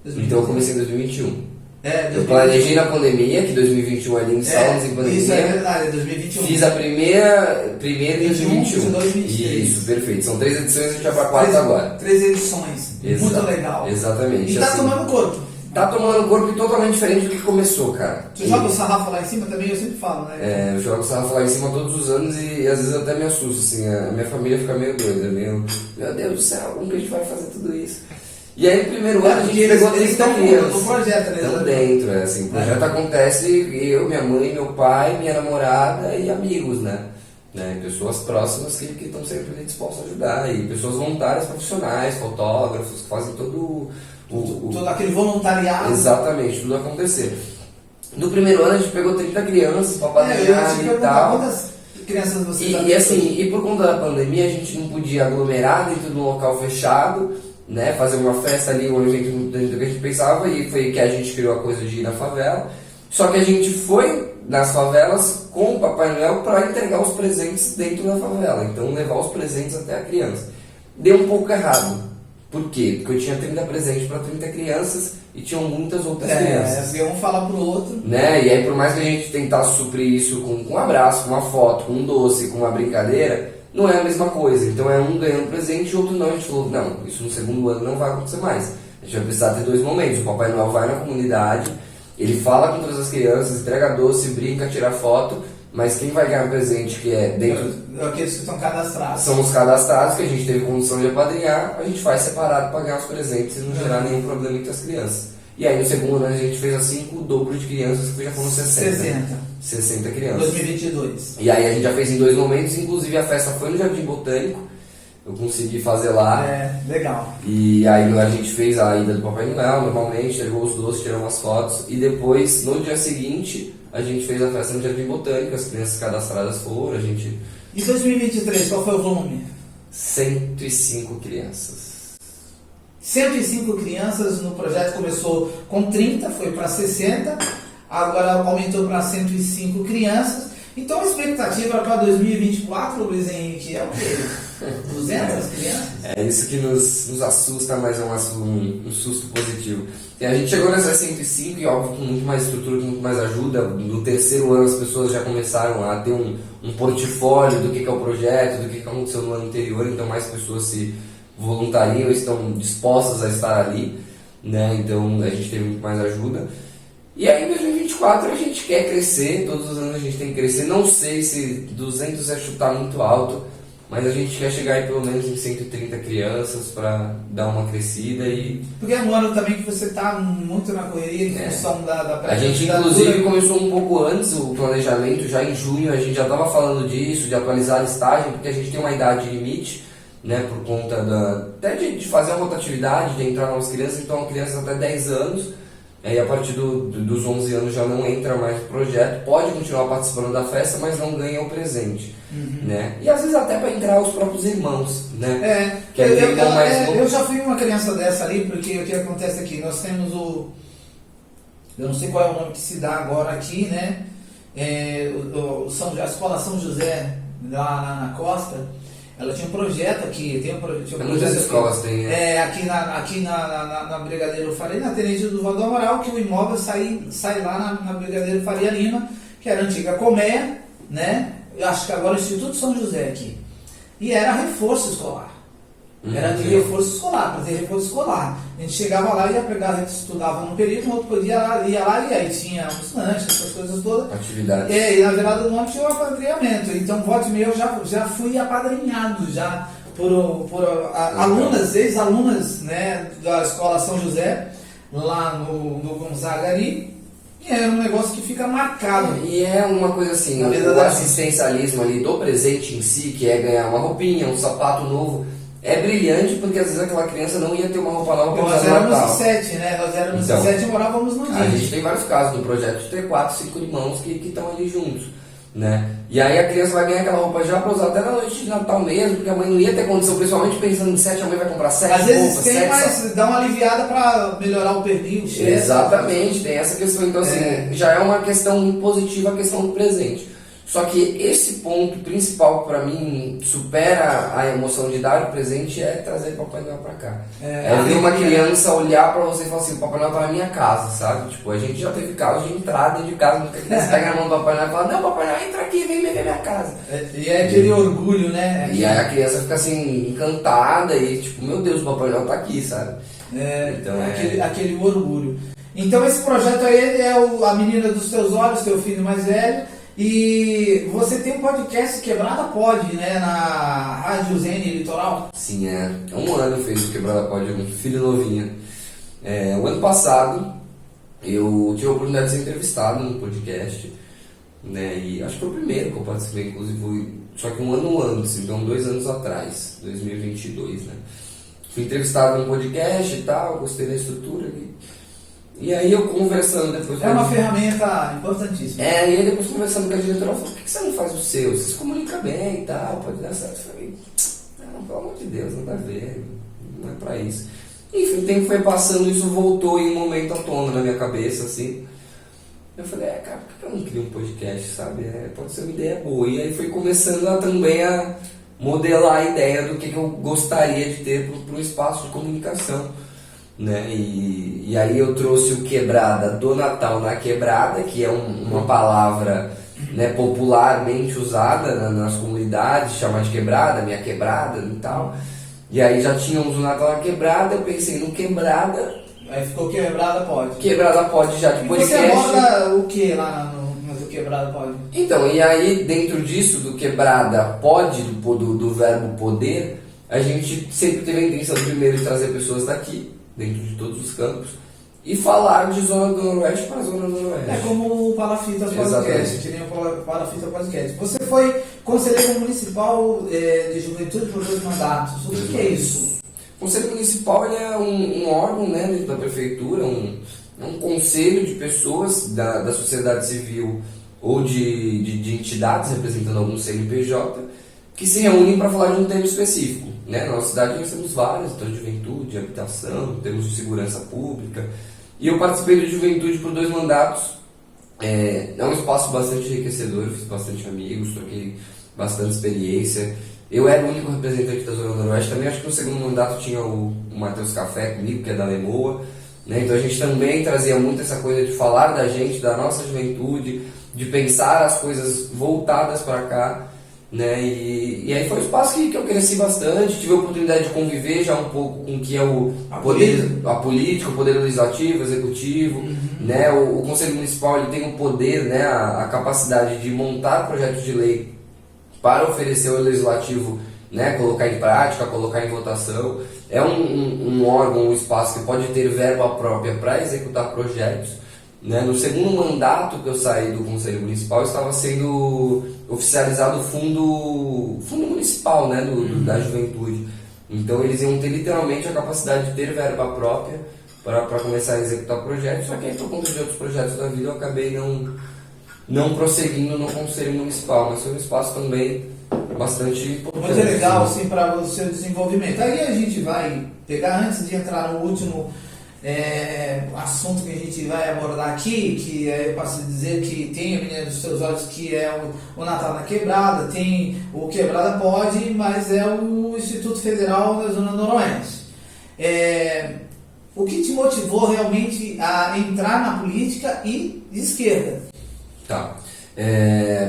Então eu comecei em 2021. Eu 2021. planejei na pandemia, que 2021 ali iniciamos em pandemia. Isso é verdade, é 2021. Fiz a primeira em 2021. 22, 23. Isso, perfeito. São 3 edições, a gente vai pra 4 agora. 3 edições. Muito legal. Exatamente. E tá assim, tomando corpo. Tá tomando corpo totalmente diferente do que começou, cara. Você joga o sarrafo lá em cima também, eu sempre falo, né? Eu jogo o sarrafo lá em cima todos os anos e às vezes eu até me assusto, assim, a minha família fica meio doida, meu Deus do céu, como que a gente vai fazer tudo isso? E aí no primeiro ano a gente pegou 30 crianças. No projeto, né? Estão dentro, assim, o projeto acontece, eu, minha mãe, meu pai, minha namorada e amigos, né? Pessoas próximas que estão sempre dispostas a ajudar, e pessoas voluntárias, profissionais, fotógrafos, que fazem todo aquele voluntariado. Exatamente, tudo acontecer. No primeiro ano a gente pegou 30 crianças para padrinhar e tal. Quantas crianças você e assim, e por conta da pandemia a gente não podia aglomerar dentro de um local fechado, né, fazer uma festa ali, um evento muito dentro do que a gente pensava, e foi que a gente criou a coisa de ir na favela. Só que a gente foi nas favelas com o Papai Noel para entregar os presentes dentro da favela, então levar os presentes até a criança. Deu um pouco errado. Por quê? Porque eu tinha 30 presentes para 30 crianças e tinham muitas outras crianças. Um fala pro outro. Né? E aí, por mais que a gente tentasse suprir isso com um abraço, com uma foto, com um doce, com uma brincadeira, não é a mesma coisa. Então é um ganhando presente e o outro não. A gente falou, não, isso no segundo ano não vai acontecer mais. A gente vai precisar ter 2 momentos. O Papai Noel vai na comunidade, ele fala com todas as crianças, entrega doce, brinca, tira foto, mas quem vai ganhar presente que é dentro... Aqueles que estão cadastrados. São os cadastrados, que a gente teve condição de apadrinhar, a gente faz separado para ganhar os presentes e não gerar nenhum problema entre as crianças. E aí no segundo ano a gente fez assim com o dobro de crianças, que já foram 60 crianças. 2022. E aí a gente já fez em 2 momentos, inclusive a festa foi no Jardim Botânico, eu consegui fazer lá. Legal. E aí a gente fez a ida do Papai Noel, normalmente, levou os doces, tirou umas fotos, e depois, no dia seguinte, a gente fez a festa no Jardim Botânico, as crianças cadastradas foram, a gente... E 2023, qual foi o volume? 105 crianças. 105 crianças no projeto, começou com 30, foi para 60, agora aumentou para 105 crianças. Então a expectativa para 2024, Luiz Henrique, é o quê? 200 crianças? É isso que nos assusta, mas é um susto positivo. E a gente chegou nessas 105 e óbvio com muito mais estrutura, com muito mais ajuda. No terceiro ano as pessoas já começaram a ter um portfólio do que é o projeto, do que aconteceu no ano anterior, então mais pessoas se voluntariam, estão dispostas a estar ali, né? Então a gente teve muito mais ajuda. E aí em 2024 a gente quer crescer, todos os anos a gente tem que crescer. Não sei se 200 é chutar muito alto, mas a gente quer chegar aí pelo menos em 130 crianças para dar uma crescida e... Porque é um ano também que você está muito na correria em função da A gente inclusive começou um pouco antes o planejamento, já em junho a gente já estava falando disso, de atualizar a listagem, porque a gente tem uma idade limite, né, por conta até de fazer a rotatividade, de entrar novas crianças, então crianças até 10 anos, aí a partir dos 11 anos já não entra mais no projeto, pode continuar participando da festa, mas não ganha o presente, né? E às vezes até para entrar os próprios irmãos, né? Eu já fui uma criança dessa ali, porque o que acontece aqui, nós temos eu não sei qual é o nome que se dá agora aqui, né? A Escola São José, lá na Costa, ela tinha um projeto aqui, muitas escolas tem, né? Aqui na Brigadeiro Faria, na Tenente do Valdo Amaral, que o imóvel sai lá na Brigadeiro Faria Lima, que era a antiga Comé, né? Eu acho que agora é o Instituto São José aqui. E era reforço escolar. Era de reforço escolar, para ter reforço escolar. A gente chegava lá e ia pegar, a gente estudava num período, no outro ia lá e aí tinha os lanches, essas coisas todas. Atividades. E na virada do ano tinha o apadrinhamento. Então, volte e meia, eu já fui apadrinhado já por alunas, ex-alunas, né, da Escola São José, lá no Gonzaga ali. E é um negócio que fica marcado. E é uma coisa assim, o assistencialismo ali do presente em si, que é ganhar uma roupinha, um sapato novo, é brilhante porque às vezes aquela criança não ia ter uma roupa nova para Nós éramos em 7, né? Nós éramos em 7 e morávamos no dia. A gente tem vários casos no projeto de ter 4, 5 irmãos que estão ali juntos, né? E aí a criança vai ganhar aquela roupa já para usar até na noite de Natal mesmo, porque a mãe não ia ter condição, principalmente pensando em 7, a mãe vai comprar 7 roupas. Às vezes roupas, tem, mas dá uma aliviada para melhorar o pernil, o cheiro. Exatamente, tem essa questão. Então assim, já é uma questão positiva a questão do presente. Só que esse ponto principal que pra mim supera a emoção de dar o presente é trazer o Papai Noel pra cá. É ver uma criança olhar pra você e falar assim, o Papai Noel tá na minha casa, sabe? Tipo, a gente já teve casos de entrada dentro de casa, muita criança pega na mão do Papai Noel e fala, não, Papai Noel, entra aqui, vem ver minha casa. E é aquele orgulho, né? E aí a criança fica assim, encantada e tipo, meu Deus, o Papai Noel tá aqui, sabe? Então, aquele orgulho. Então esse projeto aí é A Menina dos Teus Olhos, teu filho mais velho. E você tem um podcast Quebrada Pod, né, na Rádio Zene Litoral? Sim, há um ano fez o Quebrada Pod, um filho novinho. O ano passado eu tive a oportunidade de ser entrevistado no podcast, né, e acho que foi o primeiro que eu participei, inclusive, só que um ano antes, então 2 anos atrás, 2022, né. Fui entrevistado no podcast e tal, gostei da estrutura e aí eu conversando depois... É uma ferramenta importantíssima. E aí depois conversando com a diretora, ela falou, por que você não faz o seu? Você se comunica bem e tal, pode dar certo. Eu falei, Não, pelo amor de Deus, nada a ver, não é pra isso. Enfim, o tempo foi passando, isso voltou em um momento à tona na minha cabeça, assim. Eu falei, cara, por que eu não crio um podcast, sabe? Pode ser uma ideia boa. E aí foi começando também a modelar a ideia do que eu gostaria de ter para um espaço de comunicação, né? E aí eu trouxe o Quebrada do Natal na Quebrada, que é uma palavra, né, popularmente usada nas comunidades, chamar de quebrada, minha quebrada e tal. E aí já tínhamos o Natal na Quebrada, eu pensei no Quebrada. Aí ficou Quebrada Pode. Quebrada Pode já de podcast. E você aborda o que lá no Quebrada Pode? Então, e aí dentro disso, do Quebrada Pode, do verbo poder, a gente sempre teve a intenção primeiro de trazer pessoas daqui, dentro de todos os campos, e falar de Zona do Noroeste para Zona do Noroeste. É como o Palafitas Exatamente. Podcast, que nem o Palafitas Podcast. Você foi conselheiro municipal de juventude por 2 mandatos. O que é isso? O Conselho Municipal ele é um órgão, né, dentro da prefeitura, é um conselho de pessoas da sociedade civil ou de entidades representando algum CNPJ que se reúnem para falar de um tema específico. Né? Na nossa cidade nós temos vários, então de juventude, habitação, temos de segurança pública. E eu participei de juventude por 2 mandatos. É um espaço bastante enriquecedor, eu fiz bastante amigos, troquei bastante experiência. Eu era o único representante da Zona Noroeste. Também acho que no segundo mandato tinha o Matheus Café comigo, que é da Lemoa. Né? Então a gente também trazia muito essa coisa de falar da gente, da nossa juventude, de pensar as coisas voltadas para cá. Né? E aí foi um espaço que eu cresci bastante, tive a oportunidade de conviver já um pouco com o que é a política, o poder legislativo, executivo. Né? O Conselho Municipal ele tem o poder, né? a capacidade de montar projetos de lei para oferecer ao legislativo, né? Colocar em prática, colocar em votação. É um órgão, um espaço que pode ter verba própria para executar projetos. Né? No segundo mandato que eu saí do Conselho Municipal, estava sendo oficializado o fundo municipal, né? Da juventude. Então eles iam ter literalmente a capacidade de ter verba própria para começar a executar projetos, só que aí por conta de outros projetos da vida eu acabei não prosseguindo no Conselho Municipal, mas foi um espaço também bastante importante. Muito legal assim, para o seu desenvolvimento. Aí a gente vai pegar, antes de entrar no último assunto que a gente vai abordar aqui, que eu posso dizer que tem a Menina dos Seus Olhos, que é o Natal na Quebrada, tem o Quebrada Pode, mas é o Instituto Federal da Zona Noroeste. O que te motivou realmente a entrar na política e de esquerda? Tá.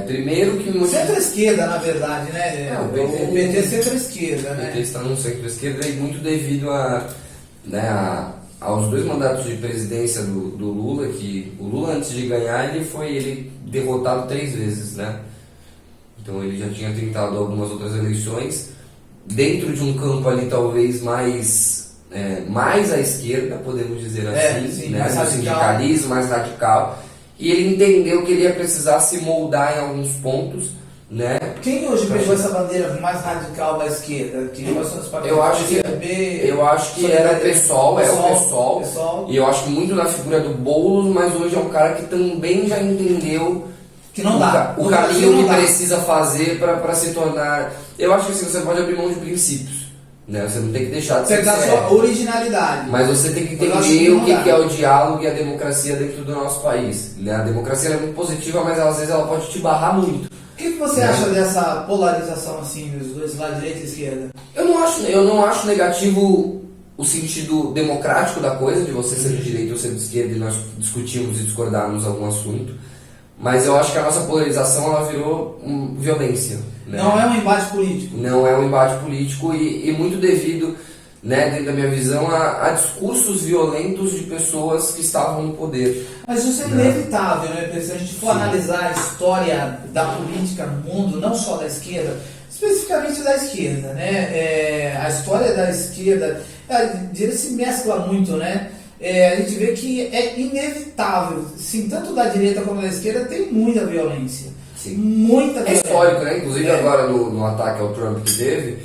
Primeiro que... Centro-esquerda, na verdade, né? O PT é centro-esquerda, né? O PT está no centro-esquerda e muito devido aos 2 mandatos de presidência do Lula, que o Lula, antes de ganhar, ele foi derrotado 3 vezes, né? Então ele já tinha tentado algumas outras eleições, dentro de um campo ali talvez mais à esquerda, podemos dizer assim, sim, né? mais No sindicalismo, mais radical, e ele entendeu que ele ia precisar se moldar em alguns pontos, né? Quem hoje pegou essa bandeira mais radical da esquerda? Eu acho que era o PSOL, e eu acho que muito na figura do Boulos, mas hoje é um cara que também já entendeu que não dá. O caminho que precisa fazer para se tornar... Eu acho que assim, você pode abrir mão de princípios. Né? Você não tem que deixar de ser da sua originalidade. Mas você tem que entender o que é o diálogo e a democracia dentro do nosso país. Né? A democracia é muito positiva, mas às vezes ela pode te barrar muito. O que você acha dessa polarização assim, dos dois lados, direita e esquerda? Eu não acho negativo o sentido democrático da coisa, de você ser de direita ou ser de esquerda e nós discutirmos e discordarmos algum assunto. Mas eu acho que a nossa polarização ela virou violência. Né? Não é um embate político. Não é um embate político e muito devido, né, dentro da minha visão, a discursos violentos de pessoas que estavam no poder. Mas isso é inevitável, né? Se a gente for analisar a história da política no mundo, não só da esquerda, especificamente da esquerda, né? A história da esquerda se mescla muito, né? A gente vê que é inevitável, sim, tanto da direita como da esquerda tem muita violência. Sim. Muita violência. É histórico, né? Inclusive agora no ataque ao Trump que teve,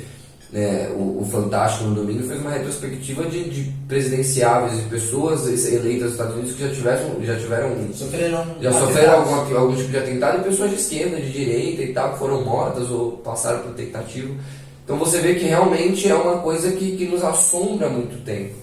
o Fantástico no domingo fez uma retrospectiva de presidenciáveis, de pessoas eleitas nos Estados Unidos que já sofreram algum tipo de atentado, e pessoas de esquerda, de direita e tal, que foram mortas ou passaram por tentativa. Então você vê que realmente é uma coisa que nos assombra há muito tempo,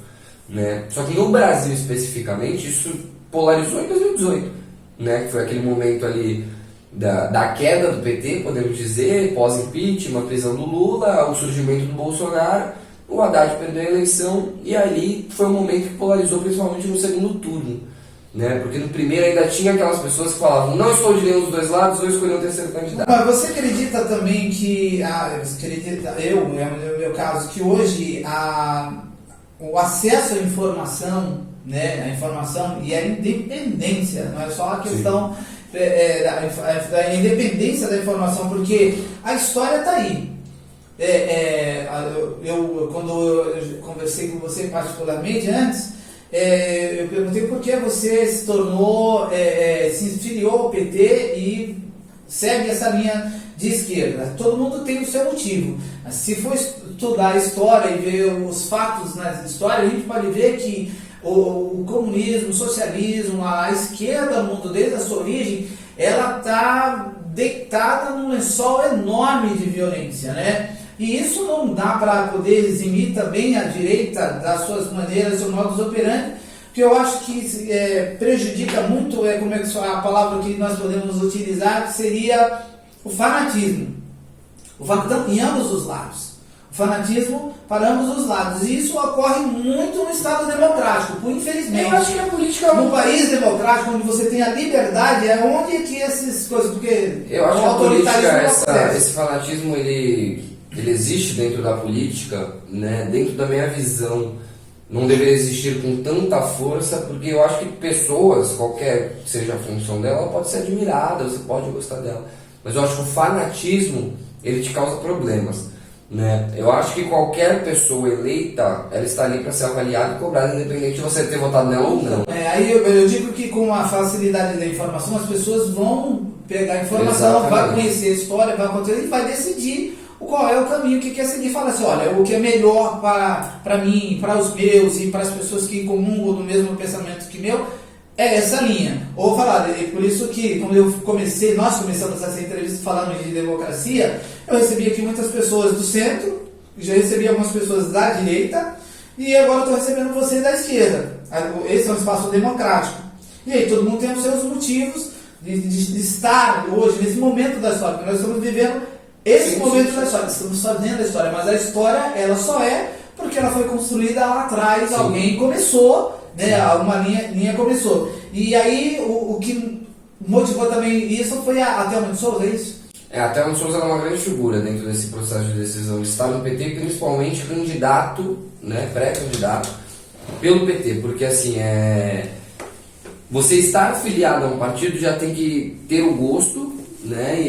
né? Só que no Brasil especificamente isso polarizou em 2018, né? Que foi aquele momento ali da queda do PT, podemos dizer, pós-impeachment, a prisão do Lula, o surgimento do Bolsonaro, o Haddad perdeu a eleição e ali foi um momento que polarizou principalmente no segundo turno, né? Porque no primeiro ainda tinha aquelas pessoas que falavam não estou de nenhum dos dois lados, vou escolher um terceiro candidato. Mas você acredita também que, no meu caso, que hoje o acesso à informação, né, a informação e a independência, não é só a questão da independência da informação, porque a história está aí. Quando eu conversei com você particularmente antes, eu perguntei por que você se tornou, se filiou ao PT e segue essa linha de esquerda. Todo mundo tem o seu motivo. Mas se for estudar a história e ver os fatos na história, a gente pode ver que o comunismo, o socialismo, a esquerda no mundo desde a sua origem, ela está deitada num lençol enorme de violência, né? E isso não dá para poder eximir também a direita das suas maneiras ou modus operandi, porque eu acho que prejudica muito, como é que a palavra que nós podemos utilizar, que seria o fanatismo. Em ambos os lados. O fanatismo para ambos os lados. E isso ocorre muito no Estado democrático, infelizmente. Eu acho que a política... No país democrático, onde você tem a liberdade, é onde que essas coisas... Porque eu acho o que a autoritarismo política, esse fanatismo, ele existe dentro da política, né? Dentro da minha visão, não deveria existir com tanta força, porque eu acho que pessoas, qualquer que seja a função dela, ela pode ser admirada, você pode gostar dela. Mas eu acho que o fanatismo, ele te causa problemas, né? Eu acho que qualquer pessoa eleita, ela está ali para ser avaliada e cobrada, independente de você ter votado nela ou não. Aí eu digo que com a facilidade da informação, as pessoas vão pegar a informação, vai conhecer a história, vai acontecer e vai decidir qual é o caminho que quer seguir. Fala assim, olha, o que é melhor para mim, para os meus e para as pessoas que comungam do mesmo pensamento que meu, é essa linha. Ou falar, por isso que quando nós começamos essa entrevista falando de democracia, eu recebi aqui muitas pessoas do centro, já recebi algumas pessoas da direita, e agora estou recebendo você da esquerda. Esse é um espaço democrático. E aí, todo mundo tem os seus motivos de estar hoje, nesse momento da história, porque nós estamos vivendo esse momento da história, estamos fazendo a história, mas a história, ela só é porque ela foi construída lá atrás, alguém começou, né, uma linha começou. E aí, o que motivou também isso foi a Thelma de Souza, é isso? A Thelma de Souza é uma grande figura dentro desse processo de decisão de estar no PT, principalmente candidato, né, pré-candidato, pelo PT, porque assim, você estar afiliado a um partido já tem que ter o gosto, né,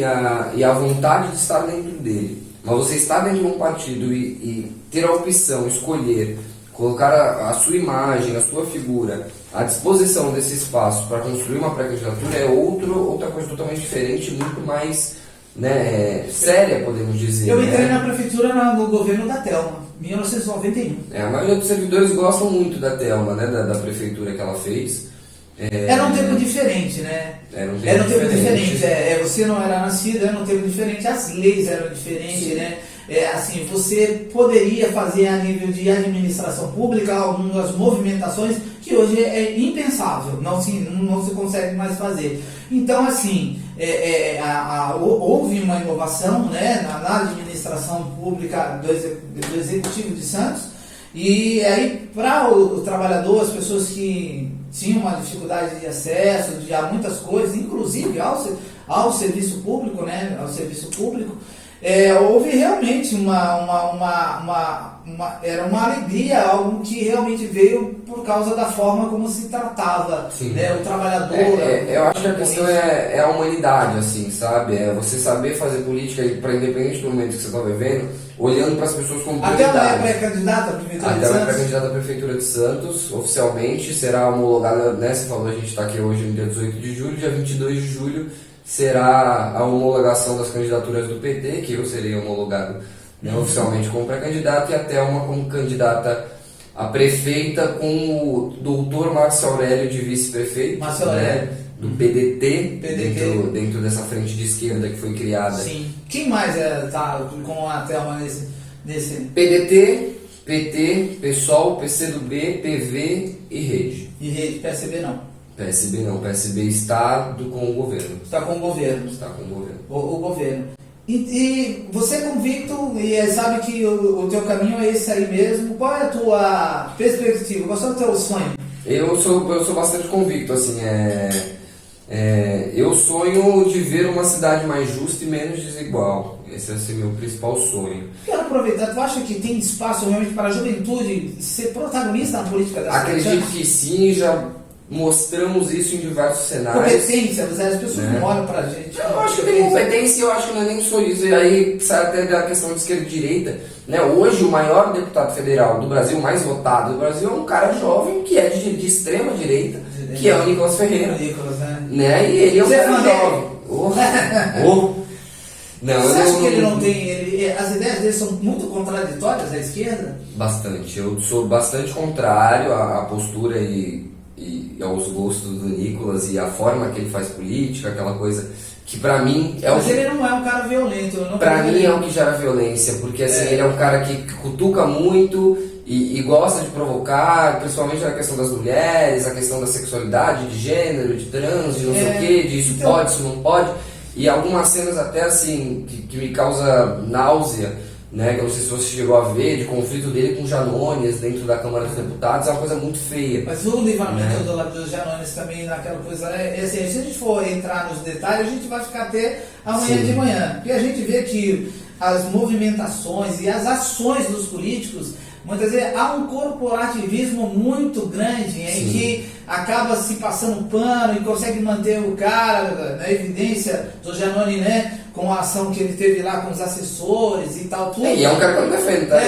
e a vontade de estar dentro dele. Mas você estar dentro de um partido e ter a opção, escolher, colocar a sua imagem, a sua figura à disposição desse espaço para construir uma pré-candidatura é outra coisa totalmente diferente, muito mais, né, séria, podemos dizer. Eu entrei na prefeitura no governo da Thelma, 1991. A maioria dos servidores gostam muito da Thelma, né, da prefeitura que ela fez. Era um tempo diferente, né? Era um tempo diferente. Você não era nascido, era um tempo diferente, as leis eram diferentes, né? Assim, você poderia fazer a nível de administração pública algumas movimentações que hoje é impensável, não se consegue mais fazer. Então, assim, houve uma inovação, né, na administração pública do Executivo de Santos, e aí para o trabalhador, as pessoas que tinham uma dificuldade de acesso a muitas coisas, inclusive ao serviço público, né, houve realmente era uma alegria, algo que realmente veio por causa da forma como se tratava, né, o trabalhador. Eu acho que a questão é a humanidade, assim, sabe? É você saber fazer política, para independente do momento que você está vivendo, olhando para as pessoas como prioridade. Até ela é pré-candidata à Prefeitura de Santos? Até ela é pré-candidata à Prefeitura de Santos, oficialmente, será homologada, né, você falou, a gente está aqui hoje no dia 18 de julho, dia 22 de julho, será a homologação das candidaturas do PT, que eu serei homologado, né, oficialmente como pré-candidato, e a Thelma como candidata a prefeita, com o doutor Márcio Aurélio de vice-prefeito, né, do PDT. Dentro dessa frente de esquerda que foi criada. Sim. Quem mais está com a Thelma nesse... desse... PDT, PT, PSOL, PCdoB, PV e Rede. E Rede, PSB não. PSB não, PSB está com o governo. Está com o governo. Está com o governo. O governo. E você é convicto e sabe que o teu caminho é esse aí mesmo. Qual é a tua perspectiva? Qual é o teu sonho? Eu sou bastante convicto, assim, eu sonho de ver uma cidade mais justa e menos desigual. Esse é assim, meu principal sonho. Quero aproveitar, tu acha que tem espaço realmente para a juventude ser protagonista na política da cidade? Acredito que sim, já mostramos isso em diversos cenários. Competência, as pessoas não olham pra gente. Eu acho que tem competência, eu acho que não é nem só isso. E aí sai até da questão de esquerda e direita. Né? Hoje, o maior deputado federal do Brasil, o mais votado do Brasil, é um cara jovem que é de extrema direita, que é o Nicolas Ferreira. Né? E ele é um cara jovem. Não, você acha que ele não tem... as ideias dele são muito contraditórias à esquerda? Bastante. Eu sou bastante contrário à postura e aos gostos do Nicolas e a forma que ele faz política, aquela coisa que pra mim é Mas ele não é um cara violento. Pra mim é o que gera violência, porque assim, ele é um cara que cutuca muito e gosta de provocar, principalmente na questão das mulheres, a questão da sexualidade, de gênero, de trans, de não sei o que, de isso então... pode, isso não pode. E algumas cenas até assim, que me causa náusea, né, que eu não sei se você chegou a ver, de conflito dele com Janones dentro da Câmara dos Deputados, é uma coisa muito feia. Mas o livramento dos Janones também naquela coisa, assim, se a gente for entrar nos detalhes, a gente vai ficar até amanhã de manhã. Porque a gente vê que as movimentações e as ações dos políticos, muitas vezes há um corporativismo muito grande em que acaba se passando pano e consegue manter o cara na evidência do Janone, né? Com a ação que ele teve lá com os assessores e tal, tudo. E é um cara que eu não defendo, tá?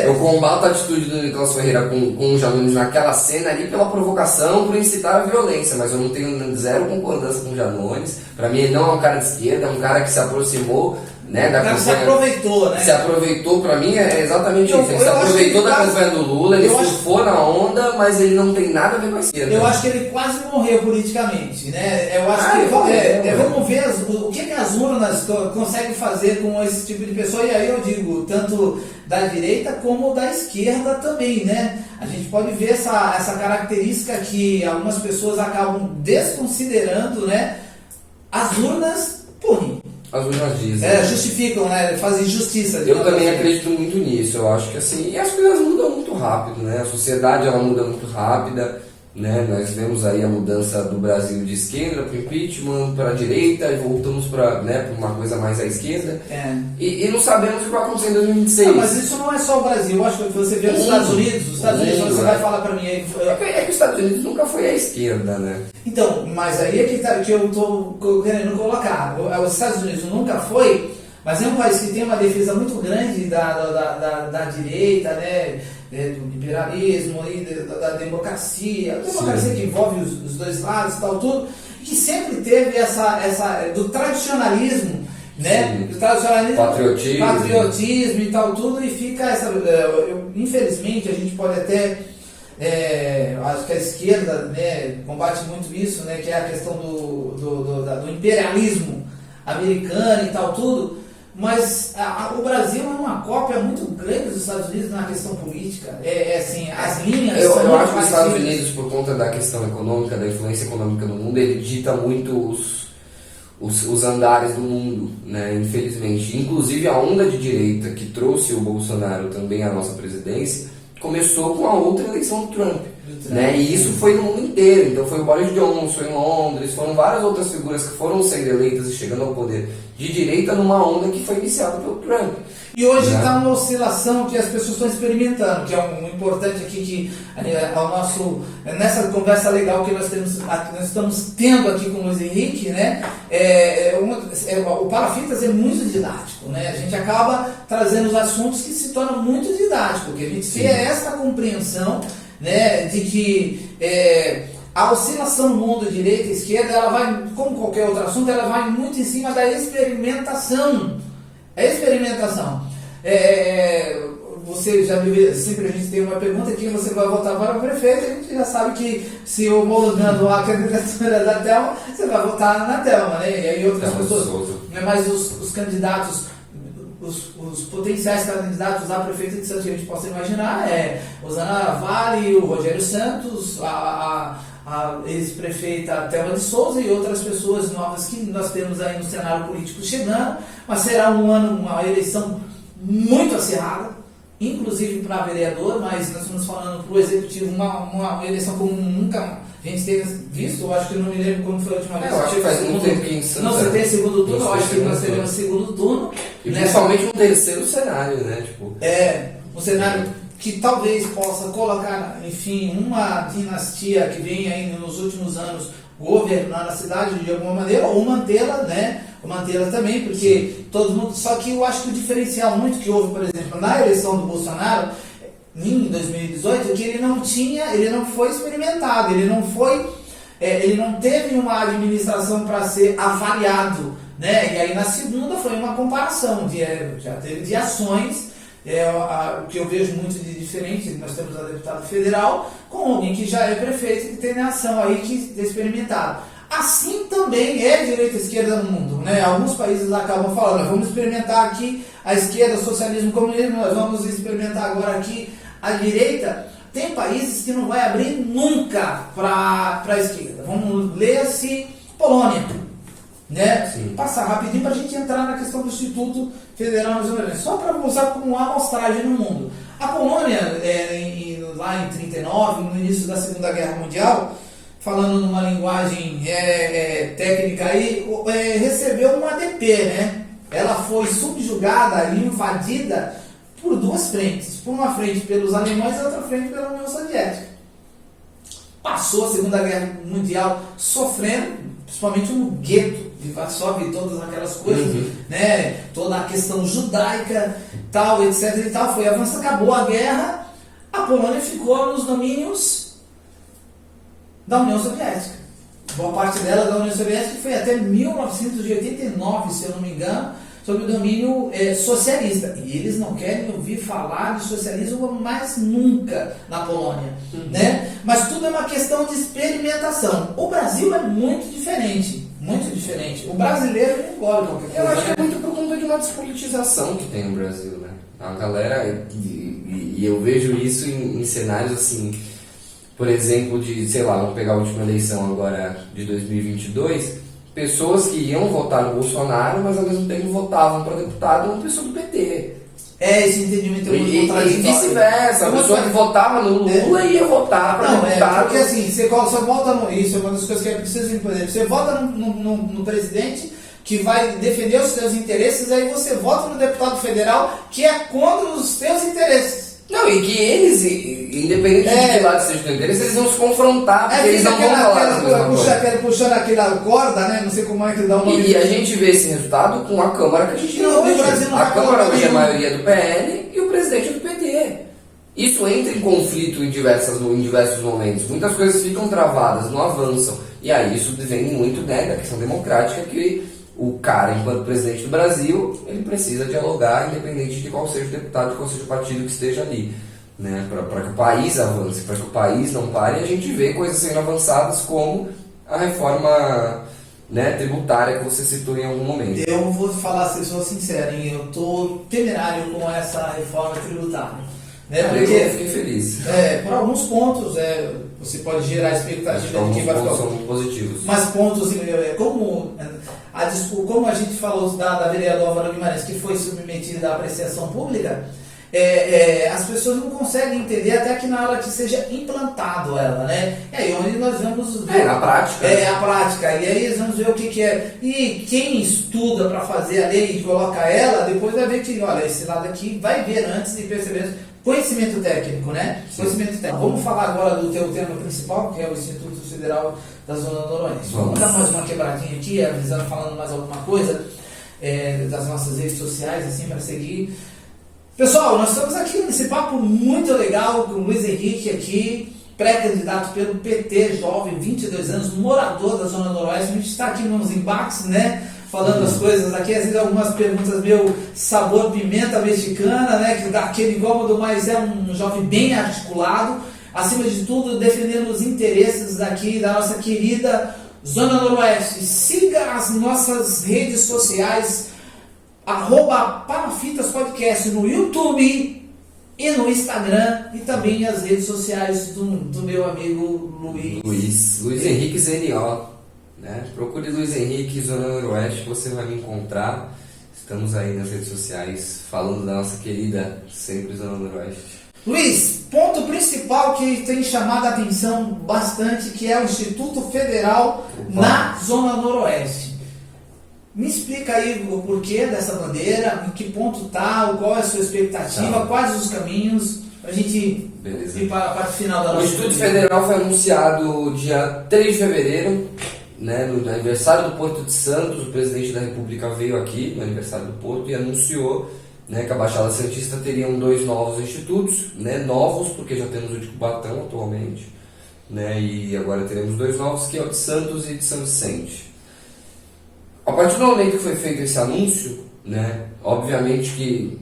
Eu combato a atitude do Nicolas Ferreira com o Janones naquela cena ali pela provocação, por incitar a violência, mas eu não tenho zero concordância com o Janones. Pra mim ele não é um cara de esquerda, é um cara que se aproximou, né, da campanha. Se aproveitou, né? Se aproveitou, pra mim é exatamente isso. Ele se aproveitou da campanha do Lula, ele surfou na onda, mas ele não tem nada a ver com a esquerda. Eu acho que ele quase morreu politicamente, né? Eu acho vamos ver o que as urnas conseguem fazer com esse tipo de pessoa, e aí eu digo, tanto da direita como da esquerda também, né? A gente pode ver essa característica que algumas pessoas acabam desconsiderando, né? As urnas punem. As urnas dizem. Justificam, né? Fazem justiça. Eu também acredito muito nisso. Eu acho que assim, e as coisas mudam muito rápido, né? A sociedade ela muda muito rápida, né? Nós vemos aí a mudança do Brasil de esquerda para o impeachment, para a direita e voltamos para, né, para uma coisa mais à esquerda. E não sabemos o que vai acontecer em 2026. Não, mas isso não é só o Brasil. Eu acho que você vê os Estados Unidos, você vai falar para mim aí. É que os Estados Unidos nunca foi à esquerda, né? Então, mas aí é que eu estou querendo colocar. Os Estados Unidos nunca foi, mas é um país que tem uma defesa muito grande da direita, né? Do liberalismo, da democracia, a democracia que envolve os dois lados e tal, tudo, que sempre teve do tradicionalismo, né? Do tradicionalismo, patriotismo e tal, tudo, e fica infelizmente, a gente pode até, acho que a esquerda, né, combate muito isso, né, que é a questão do imperialismo americano e tal, tudo. Mas o Brasil é uma cópia muito grande dos Estados Unidos na questão política. Assim, as linhas. Eu acho que os Estados Unidos, por conta da questão econômica, da influência econômica no mundo, ele dita muito os andares do mundo, né? Infelizmente. Inclusive a onda de direita que trouxe o Bolsonaro também à nossa presidência começou com a outra eleição do Trump. Né? E isso foi no mundo inteiro. Então foi o Boris Johnson em Londres, foram várias outras figuras que foram sendo eleitas e chegando ao poder de direita numa onda que foi iniciada pelo Trump. E hoje está uma oscilação que as pessoas estão experimentando, que é um importante aqui, que nessa conversa legal que nós estamos tendo aqui com o Luiz Henrique, né? O Palafitas é muito didático, né? A gente acaba trazendo os assuntos que se tornam muito didáticos, porque a gente tem essa compreensão, né, de que a oscilação no mundo direita e esquerda, ela vai, como qualquer outro assunto, ela vai muito em cima da experimentação. A experimentação. Você já viu, sempre a gente tem uma pergunta que você vai votar para o prefeito, a gente já sabe que se homologando a candidatura da Thelma, você vai votar na Thelma, né? E aí outras pessoas, mas os candidatos, os potenciais candidatos a prefeito de Santos que a gente possa imaginar é Rosana Vale, o Rogério Santos, a ex-prefeita Thelma de Souza e outras pessoas novas que nós temos aí no cenário político chegando, mas será uma eleição muito acirrada, inclusive para vereador, mas nós estamos falando para o executivo uma eleição como nunca a gente tenha visto. Eu acho que eu não me lembro quando foi a última vez. Eu acho que faz muito tempo que em Santos não se tem segundo turno, eu acho que nós teremos segundo turno. E principalmente um terceiro cenário, né? Tipo... um cenário que talvez possa colocar, enfim, uma dinastia que vem aí nos últimos anos governando a cidade de alguma maneira, ou mantê-la, né? Ou mantê-la também, porque sim, todo mundo. Só que eu acho que o diferencial muito que houve, por exemplo, na eleição do Bolsonaro, em 2018, é que ele não foi experimentado, ele não teve uma administração para ser avaliado, né? E aí na segunda foi uma comparação, já teve de ações. O que eu vejo muito de diferente, nós temos a deputada federal com alguém que já é prefeito, que tem ação aí que é experimentado. Assim também é direita e esquerda no mundo, né? Alguns países acabam falando, vamos experimentar aqui a esquerda, o socialismo, o comunismo, nós vamos experimentar agora aqui a direita. Tem países que não vai abrir nunca para a esquerda. Vamos ler-se Polônia, né? Passar rapidinho para a gente entrar na questão do Instituto Federal Nacional, só para usar como uma amostragem no mundo. A Polônia, lá em 1939, no início da Segunda Guerra Mundial, falando numa linguagem técnica aí, recebeu um ADP, né? Ela foi subjugada e invadida por duas frentes. Por uma frente pelos alemães e outra frente pela União Soviética. Passou a Segunda Guerra Mundial sofrendo, principalmente no gueto de Varsóvia e todas aquelas coisas, né? Toda a questão judaica, tal, etc e tal, foi avançando, acabou a guerra, a Polônia ficou nos domínios da União Soviética. Boa parte dela da União Soviética, que foi até 1989, se eu não me engano, sob o domínio socialista. E eles não querem ouvir falar de socialismo mais nunca na Polônia, né? Mas tudo é uma questão de experimentação. O Brasil é muito diferente. Muito diferente. O brasileiro não engole qualquer coisa. Eu acho que é muito por conta de uma despolitização que tem no Brasil, né? A galera, e eu vejo isso em cenários assim, por exemplo, de, sei lá, vamos pegar a última eleição agora de 2022, pessoas que iam votar no Bolsonaro, mas ao mesmo tempo votavam para deputado uma pessoa do PT. Esse entendimento é muito contraditório. E vice-versa, a pessoa que votava no Lula ia votar para deputado. Porque assim, você vota no. Isso é uma das coisas que é preciso entender. Você vota no presidente que vai defender os seus interesses, aí você vota no deputado federal que é contra os seus interesses. Não, e que eles, independente de que lado seja o interesse, eles vão se confrontar, porque eles não vão falar puxando aquela corda, né? Não sei como é que dá o nome. E a gente vê esse resultado com a Câmara que a gente tem hoje. A Câmara hoje é a maioria do PL e o presidente é do PT. Isso entra em conflito em diversos momentos. Muitas coisas ficam travadas, não avançam. E aí isso vem muito, né, da questão democrática, que o cara, enquanto presidente do Brasil, ele precisa dialogar, independente de qual seja o deputado, de qual seja o partido que esteja ali, né? Para que o país avance, para que o país não pare. E a gente vê coisas sendo avançadas como a reforma, né, tributária que você citou em algum momento. Eu vou falar, se eu sou sincero, hein? Eu estou temerário com essa reforma tributária. Né? Porque eu fiquei feliz. Por alguns pontos, você pode gerar expectativa de que vai ficar. São muito positivos. Mas pontos, como a gente falou da vereadora Álvaro Guimarães, que foi submetida à apreciação pública, as pessoas não conseguem entender até que na hora que seja implantado ela, né? E aí onde nós vamos ver. Na prática. A prática. E aí nós vamos ver o que é. E quem estuda para fazer a lei e coloca ela, depois vai ver que, olha, esse lado aqui vai ver antes de perceber. Conhecimento técnico, né? Sim. Conhecimento técnico. Vamos falar agora do teu tema principal, que é o Instituto Federal da Zona Noroeste. Vamos dar mais uma quebradinha aqui, avisando, falando mais alguma coisa das nossas redes sociais, assim, para seguir. Pessoal, nós estamos aqui nesse papo muito legal com o Luiz Henrique aqui, pré-candidato pelo PT, jovem, 22 anos, morador da Zona Noroeste. A gente está aqui nos embates, né? Falando as coisas aqui, às vezes algumas perguntas meio sabor pimenta mexicana, né? Que dá aquele incômodo, mas é um jovem bem articulado, acima de tudo defendendo os interesses aqui da nossa querida Zona Noroeste. Siga as nossas redes sociais, @Palafitas Podcast no YouTube e no Instagram, e também as redes sociais do meu amigo Luiz Henrique ZNO, né? Procure Luiz Henrique Zona Noroeste que você vai me encontrar. Estamos aí nas redes sociais falando da nossa querida sempre Zona Noroeste. Luiz, ponto principal que tem chamado a atenção bastante, que é o Instituto Federal na Zona Noroeste. Me explica aí o porquê dessa bandeira, em que ponto está, qual é a sua expectativa, quais os caminhos, para a gente ir para a parte final da nossa. O Instituto Federal foi anunciado dia 3 de fevereiro, né, no aniversário do Porto de Santos. O presidente da República veio aqui no aniversário do Porto e anunciou, né, que a Baixada Santista teriam 2 novos institutos, né, novos porque já temos o de Cubatão atualmente, né, e agora teremos 2 novos, que é o de Santos e de São Vicente. A partir do momento que foi feito esse anúncio, né, obviamente que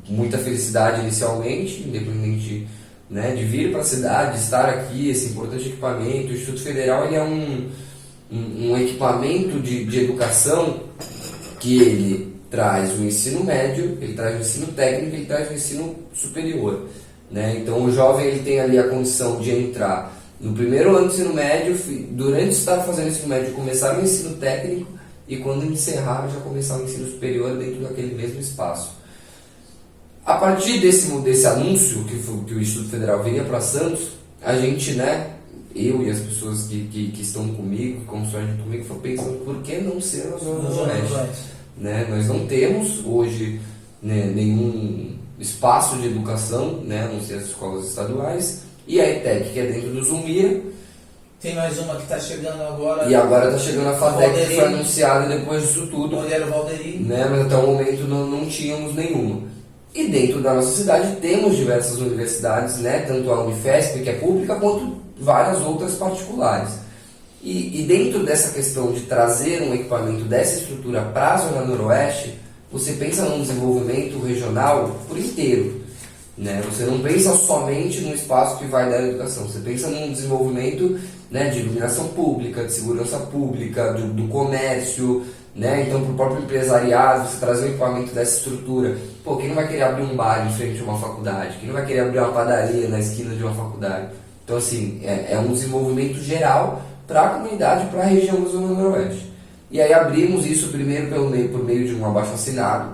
muita felicidade inicialmente, independente, né, de vir para a cidade, de estar aqui, esse importante equipamento. O Instituto Federal ele é um equipamento de educação que ele traz o ensino médio, ele traz o ensino técnico, ele traz o ensino superior, né? Então o jovem ele tem ali a condição de entrar no primeiro ano do ensino médio, durante estar fazendo o ensino médio começar o ensino técnico, e quando encerrar já começar o ensino superior dentro daquele mesmo espaço. A partir desse anúncio que o Instituto Federal viria para Santos, a gente, né, eu e as pessoas que estão comigo, que constroem junto comigo, foram pensando por que não ser na Zona Noroeste. Né? Nós não temos hoje, né, nenhum espaço de educação, né, a não ser as escolas estaduais, e a ETEC, que é dentro do Zumira. Tem mais uma que está chegando agora. E agora está chegando a FATEC, que foi anunciada depois disso tudo. Né? Mas até o momento não tínhamos nenhuma. E dentro da nossa cidade temos diversas universidades, né? Tanto a Unifesp, que é pública, quanto várias outras particulares. E dentro dessa questão de trazer um equipamento dessa estrutura para a Zona Noroeste, você pensa num desenvolvimento regional por inteiro. Né? Você não pensa somente no espaço que vai dar educação, você pensa num desenvolvimento, né, de iluminação pública, de segurança pública, do comércio, né? Então para o próprio empresariado, você trazer um equipamento dessa estrutura. Pô, quem não vai querer abrir um bar em frente a uma faculdade? Quem não vai querer abrir uma padaria na esquina de uma faculdade? Então assim, é um desenvolvimento geral para a comunidade, para a região da Zona Noroeste. E aí abrimos isso primeiro por meio de um abaixo-assinado,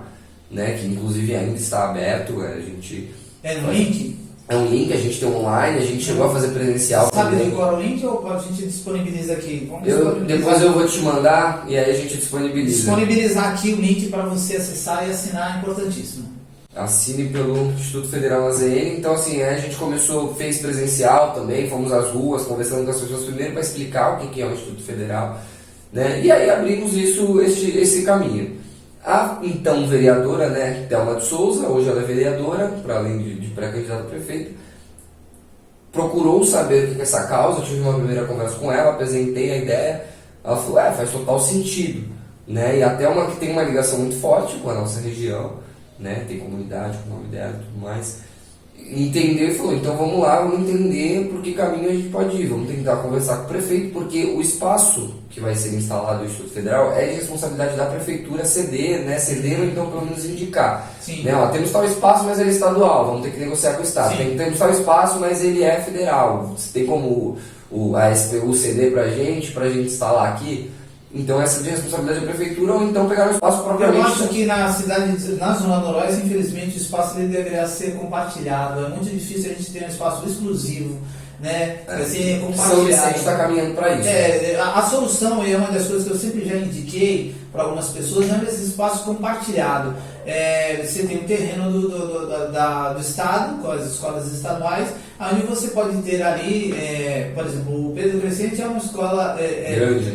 né, que inclusive ainda está aberto. A gente é um link? É um link, a gente tem online, a gente chegou a fazer presencial. Sabe de qual é o link ou a gente disponibiliza aqui? Depois eu vou te mandar e aí a gente disponibiliza. Disponibilizar aqui o link para você acessar e assinar é importantíssimo. Assine pelo Instituto Federal AZN. Então assim, a gente fez presencial também, fomos às ruas, conversando com as pessoas primeiro para explicar o que é o Instituto Federal, né? E aí abrimos esse caminho. A então vereadora, né, Thelma de Souza, hoje ela é vereadora, para além de pré-candidata a prefeito, procurou saber o que é essa causa. Eu tive uma primeira conversa com ela, apresentei a ideia, ela falou, faz total sentido, né? E a Thelma que tem uma ligação muito forte com a nossa região, né, tem comunidade com o nome dela e tudo mais, entendeu e falou, então vamos lá, vamos entender por que caminho a gente pode ir, vamos tentar conversar com o prefeito, porque o espaço que vai ser instalado no Instituto Federal é de responsabilidade da prefeitura ceder, né, ou então pelo menos indicar. Né, temos tal espaço, mas ele é estadual, vamos ter que negociar com o Estado. Temos tal espaço, mas ele é federal, você tem como a SPU ceder pra gente instalar aqui. Então essa é de responsabilidade da prefeitura, ou então pegar o espaço propriamente. Eu acho que na Zona Noroeste, infelizmente, o espaço ele deveria ser compartilhado. É muito difícil a gente ter um espaço exclusivo, né? Assim, compartilhado. São Vicente está caminhando para isso. A solução, e é uma das coisas que eu sempre já indiquei para algumas pessoas, é esse espaço compartilhado. Você tem um terreno do Estado, com as escolas estaduais, onde você pode ter ali, por exemplo, o Pedro Crescente é uma escola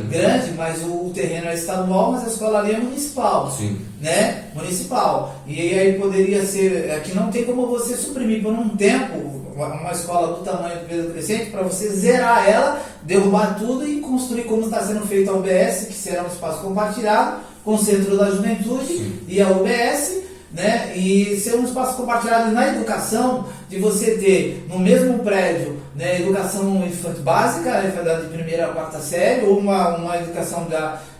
grande, mas o terreno é estadual, mas a escola ali é municipal. Sim. Né? Municipal. E aí poderia ser, que não tem como você suprimir por um tempo uma escola do tamanho do Pedro Crescente para você zerar ela, derrubar tudo e construir como está sendo feito a UBS, que será um espaço compartilhado com o Centro da Juventude e a UBS, né? E ser um espaço compartilhado na educação, de você ter no mesmo prédio, né, educação infantil básica, de primeira a quarta série, ou uma educação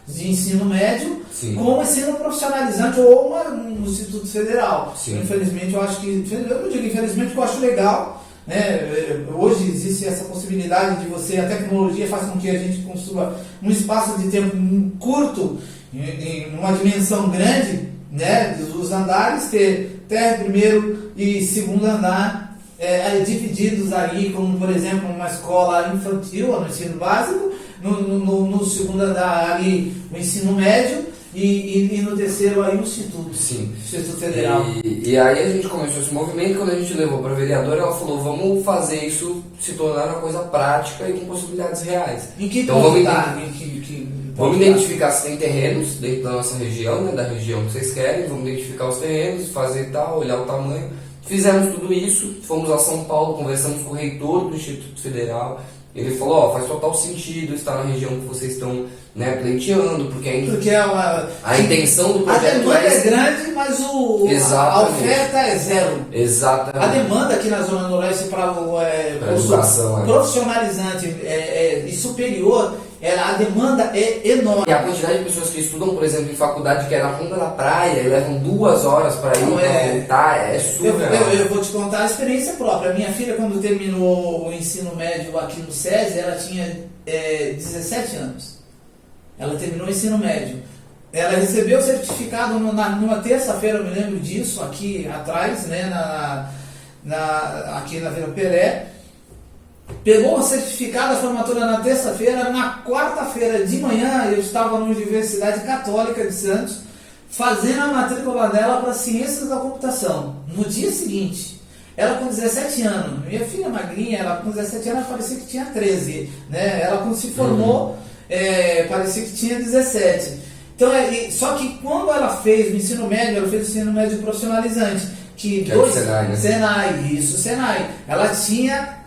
de ensino médio Sim. com ensino profissionalizante ou um Instituto Federal. Sim. Infelizmente, eu acho que, eu não digo infelizmente, eu acho legal, né? Hoje existe essa possibilidade de você, a tecnologia faz com que a gente construa um espaço de tempo curto, em uma dimensão grande, né? Dos andares, ter primeiro e segundo andar divididos aí, como por exemplo uma escola infantil, no ensino básico, no segundo andar ali o ensino médio e no terceiro aí o Instituto. Sim. Instituto Federal. E aí a gente começou esse movimento, quando a gente levou para a vereadora, ela falou, vamos fazer isso se tornar uma coisa prática e com possibilidades reais. Em que então vamos vamos identificar se tem terrenos dentro da nossa região, né, da região que vocês querem, vamos identificar os terrenos, fazer tal, olhar o tamanho. Fizemos tudo isso, fomos a São Paulo, conversamos com o reitor do Instituto Federal. Ele falou, faz total sentido estar na região que vocês estão, né, pleiteando, porque a intenção do projeto a demanda é grande, mas a oferta é zero. Exatamente. A demanda aqui na Zona Noroeste para educação profissionalizante e superior, a demanda é enorme. E a quantidade de pessoas que estudam, por exemplo, em faculdade, que é na ponta da praia, e levam 2 horas para ir para voltar, é surreal. Eu vou te contar a experiência própria. A minha filha, quando terminou o ensino médio aqui no SESI, ela tinha 17 anos. Ela terminou o ensino médio. Ela recebeu o certificado numa terça-feira, eu me lembro disso, aqui atrás, né, aqui na Vila Pelé. Pegou o certificado da formatura na terça-feira, na quarta-feira de manhã eu estava na Universidade Católica de Santos fazendo a matrícula dela para Ciências da Computação. No dia seguinte, ela com 17 anos, minha filha magrinha, ela com 17 anos parecia que tinha 13, né? Ela quando se formou, parecia que tinha 17. Então, só que quando ela fez o ensino médio, ela fez o ensino médio profissionalizante. Que é o Senai, né? Senai. Ela tinha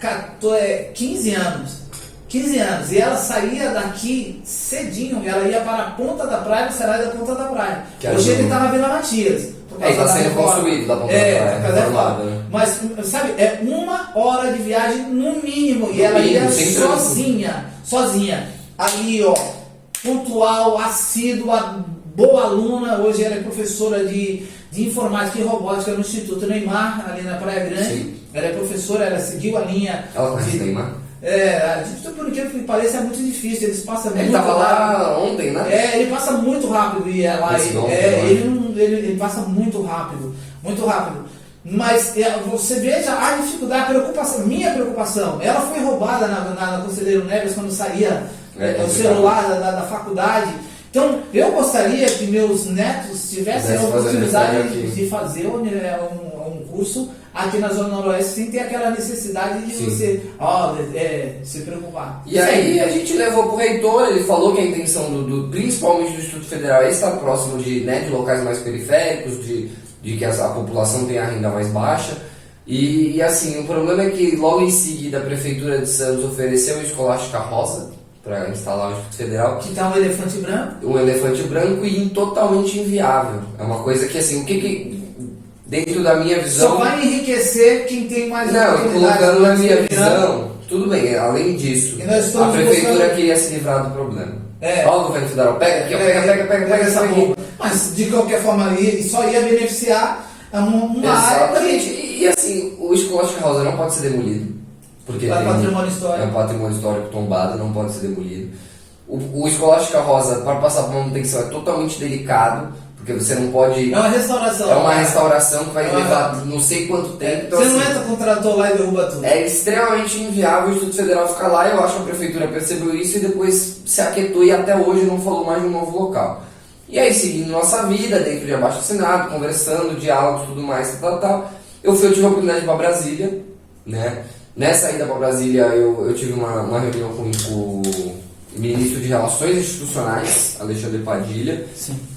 15 anos. 15 anos. E ela saía daqui cedinho, ela ia para a ponta da praia, no Senai da Ponta da Praia. Hoje ele está na Vila Matias. Está sendo construído da Ponta da Praia. Formado, né? Mas, sabe, 1 hora de viagem no mínimo. E ela ia sozinha. Ali, ó, pontual, assídua, boa aluna. Hoje ela é professora de informática e robótica no Instituto Neymar, ali na Praia Grande. Sim. Ela é professora, ela seguiu a linha. Ela conhece Neymar? Por incrível que pareça, é muito difícil. Eles passam ele muito estava rápido. lá ontem, né? Ele passa muito rápido e ela. Ele passa muito rápido. Muito rápido. Mas você veja a dificuldade, a preocupação, minha preocupação. Ela foi roubada na Conselheiro Neves quando saía o celular da faculdade. Então, eu gostaria que meus netos tivessem a oportunidade de fazer um curso aqui na Zona Noroeste sem ter aquela necessidade de você se preocupar. E aí a gente levou para o reitor, ele falou que a intenção principalmente do Instituto Federal é estar próximo de locais mais periféricos, de que a população tenha a renda mais baixa. E assim, o problema é que logo em seguida a Prefeitura de Santos ofereceu a Escolástica Rosa para instalar o Instituto Federal. Que tá um elefante branco? Um elefante branco e totalmente inviável. É uma coisa que assim, dentro da minha visão... Só vai enriquecer quem tem mais oportunidade. Não, colocando na minha visão, tudo bem, além disso, a Prefeitura queria se livrar do problema. Ó, o governo federal, pega aqui, pega essa bomba. Mas de qualquer forma, só ia beneficiar uma área. E assim, o Escolástica Rosa não pode ser demolido. Porque é patrimônio histórico. É um patrimônio histórico tombado, não pode ser demolido. O Escolástica Rosa, para passar por manutenção, é totalmente delicado, porque você não pode... É uma restauração. É uma restauração que vai levar não sei quanto tempo. Então, você não entra com o trator lá e derruba tudo. É extremamente inviável o Instituto Federal ficar lá. Eu acho que a Prefeitura percebeu isso e depois se aquietou e até hoje não falou mais de um novo local. E aí, seguindo nossa vida, dentro de abaixo-assinado, conversando, diálogos, tudo mais, eu tive a oportunidade de ir para Brasília, né? Nessa ida para Brasília, eu tive uma reunião com o ministro de Relações Institucionais, Alexandre Padilha,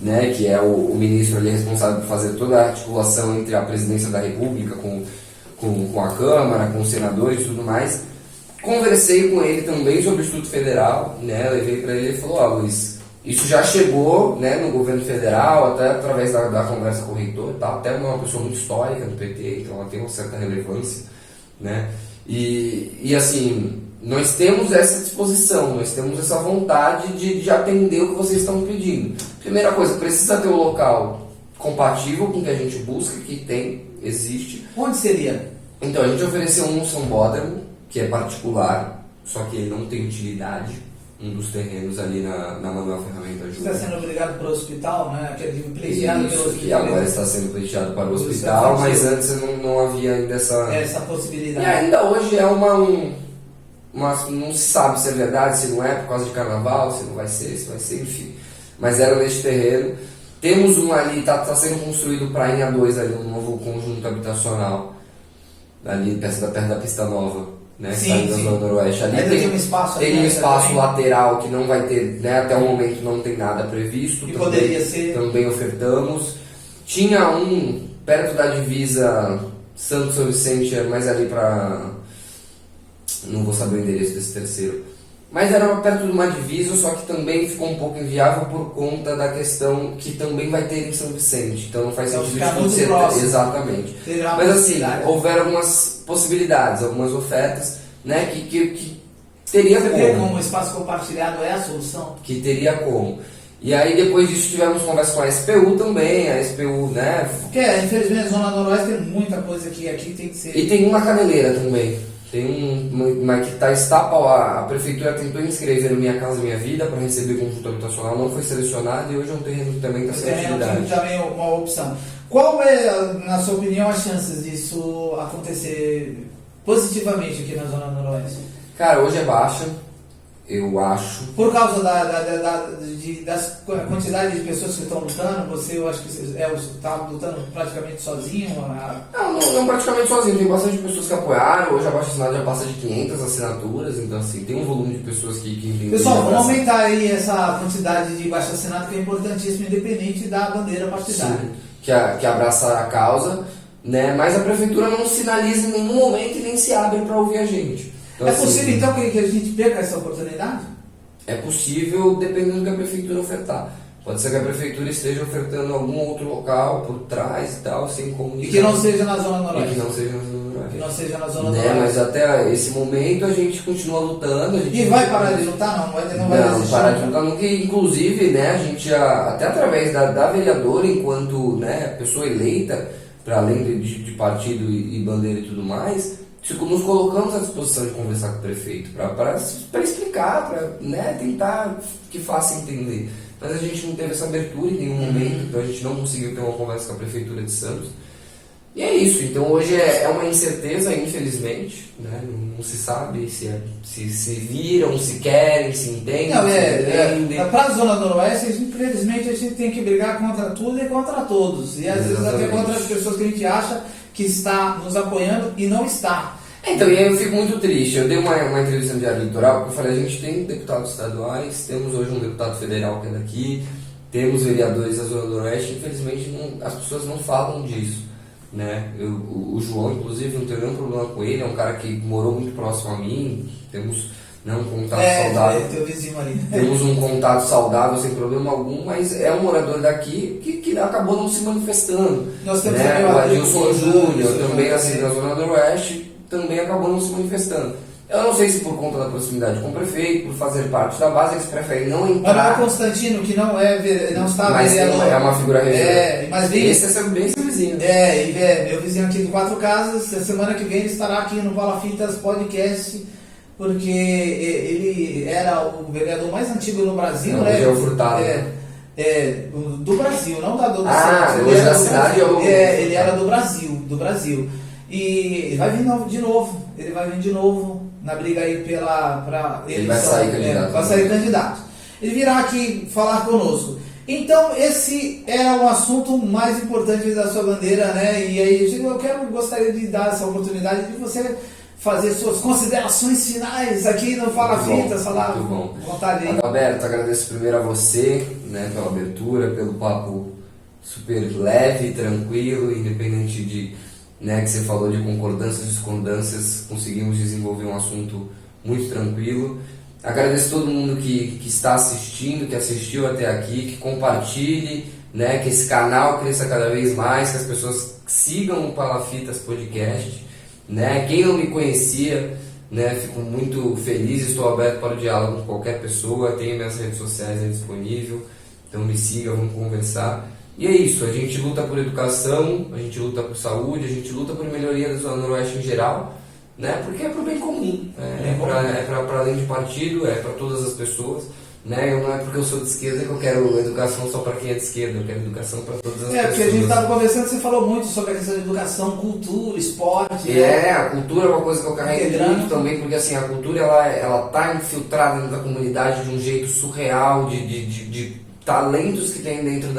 né, que é o ministro ali responsável por fazer toda a articulação entre a presidência da República com a Câmara, com os senadores e tudo mais. Conversei com ele também sobre o Instituto Federal, né, levei para ele e falou, Luiz, isso já chegou, né, no governo federal, até através da conversa com o reitor, tá, até uma pessoa muito histórica do PT, então ela tem uma certa relevância, né. E assim, nós temos essa disposição, nós temos essa vontade de atender o que vocês estão pedindo. Primeira coisa, precisa ter um local compatível com o que a gente busca, que tem, existe. Onde seria? Então, a gente ofereceu um sambódromo, que é particular, só que ele não tem utilidade, um dos terrenos ali na Manuel Ferramenta Júnior. Está sendo obrigado para o hospital, né? Aquele pleiteado pelo Isso, que hospital. agora está sendo pleiteado para o hospital, mas antes não havia ainda essa E possibilidade. ainda hoje é não se sabe se é verdade, se não é por causa de carnaval, se não vai ser, se vai ser, enfim. Mas era neste terreno. Temos um ali, está sendo construído Prainha 2 ali, um novo conjunto habitacional, ali perto da pista nova, né? Sim, Saindo da sim. Zona Noroeste. Ali Ainda tem um espaço ali, tem um né, espaço também. lateral que não vai ter, né? Até o momento não tem nada previsto. E poderia ser. Também ofertamos. Tinha um perto da divisa Santos São Vicente, mas ali para... Não vou saber o endereço desse terceiro. Mas era perto de uma divisa, só que também ficou um pouco inviável por conta da questão que também vai ter em São Vicente. Então não faz Então sentido fica de muito ser. próximo. Exatamente. Terá uma Mas assim, possibilidade. houveram algumas possibilidades, algumas ofertas, né, que teria Você vê como. como o espaço compartilhado é a solução? Que teria como. E aí depois disso tivemos conversa com a SPU também, a SPU, né? Porque, infelizmente, a Zona Noroeste tem muita coisa que aqui tem que ser. E tem uma Caneleira também. Tem uma que está a prefeitura tentou inscrever no Minha Casa Minha Vida para receber conjunto habitacional, não foi selecionado e hoje é um terreno que também está sem atividade. Também uma opção. Qual é, na sua opinião, as chances disso acontecer positivamente aqui na Zona Noroeste? Cara, hoje é baixa, eu acho. Por causa das quantidade de pessoas que estão lutando, eu acho que está lutando praticamente sozinho. Não praticamente sozinho, tem bastante pessoas que apoiaram, hoje a baixa assinada já passa de 500 assinaturas, então assim, tem um volume de pessoas que entendem. Pessoal, vamos aumentar aí essa quantidade de baixo assinado, que é importantíssimo, independente da bandeira partidária. Sim, que abraça a causa, né? Mas a prefeitura não sinaliza em nenhum momento e nem se abre para ouvir a gente. Então, É possível então que a gente perca essa oportunidade? É possível, dependendo do que a prefeitura ofertar. Pode ser que a prefeitura esteja ofertando algum outro local por trás e tal, sem comunicar. E que não seja na Zona Noroeste. E que não seja na Zona Noroeste. Que não seja na Zona Né? Noroeste. Mas até esse momento a gente continua lutando. E vai parar de lutar? Não vai desistir. Parar de lutar nunca. Inclusive, né, a gente já, até através da vereadora, enquanto, né, pessoa eleita, para além de partido e bandeira e tudo mais, nos colocamos à disposição de conversar com o prefeito, para explicar, para, né, tentar que faça entender. Mas a gente não teve essa abertura em nenhum momento, então a gente não conseguiu ter uma conversa com a Prefeitura de Santos. E é isso, então hoje é uma incerteza, infelizmente, né? Não se sabe se viram, se querem, se entendem, Não, se entendem. para a Zona Noroeste, infelizmente, a gente tem que brigar contra tudo e contra todos. E às vezes até contra as pessoas que a gente acha que está nos apoiando e não está. Então, e aí eu fico muito triste. Eu dei uma entrevista no Diário Litoral, porque eu falei, a gente tem deputados estaduais, temos hoje um deputado federal que é daqui, temos vereadores da Zona Noroeste, infelizmente as pessoas não falam disso. Né? O João, inclusive, não tenho nenhum problema com ele, é um cara que morou muito próximo a mim, temos, né, um contato saudável. Teu vizinho ali. Temos um contato saudável sem problema algum, mas é um morador daqui que acabou não se manifestando. Nós temos né? também O Adilson Júnior, Adilson também Júnior, assim, na Zona Noroeste, também acabou não se manifestando. Eu não sei se por conta da proximidade com o prefeito, por fazer parte da base, eles preferem não entrar. Mas o Constantino, que não está mas vereador. é uma figura regional. Mas vem, esse é bem seu vizinho. meu vizinho aqui de 4 casas, semana que vem ele estará aqui no Palafitas Podcast, porque ele era o vereador mais antigo no Brasil, né? Hoje é o Furtado. Do Brasil, não da Dona Santos. Hoje da cidade ele era do Brasil. E ele vai vir ele vai vir de novo na briga aí pela ele vai sair candidato. Vai sair candidato. Ele virá aqui falar conosco. Então, esse era o assunto mais importante da sua bandeira, né? E aí, gostaria de dar essa oportunidade de você fazer suas considerações finais aqui no Fala Fitas, falar vontade aí. Alberto, agradeço primeiro a você, né, pela abertura, pelo papo super leve, tranquilo, independente de, né, que você falou de concordâncias e discordâncias, conseguimos desenvolver um assunto muito tranquilo. Agradeço todo mundo que está assistindo, que assistiu até aqui, que compartilhe, né, que esse canal cresça cada vez mais, que as pessoas sigam o Palafitas Podcast. Né? Quem não me conhecia, né? Fico muito feliz, estou aberto para o diálogo com qualquer pessoa, tenho minhas redes sociais aí disponível, então me siga, vamos conversar. E é isso, a gente luta por educação, a gente luta por saúde, a gente luta por melhoria da Zona Noroeste em geral, né? Porque é para o bem comum, é para além de partido, é para todas as pessoas. Né? Não é porque eu sou de esquerda que eu quero educação só para quem é de esquerda, eu quero educação para todas as pessoas. Porque a gente estava conversando, você falou muito sobre a questão de educação, cultura, esporte. A cultura é uma coisa que eu carrego muito também, porque assim, a cultura ela tá infiltrada dentro da comunidade de um jeito surreal, de talentos que tem dentro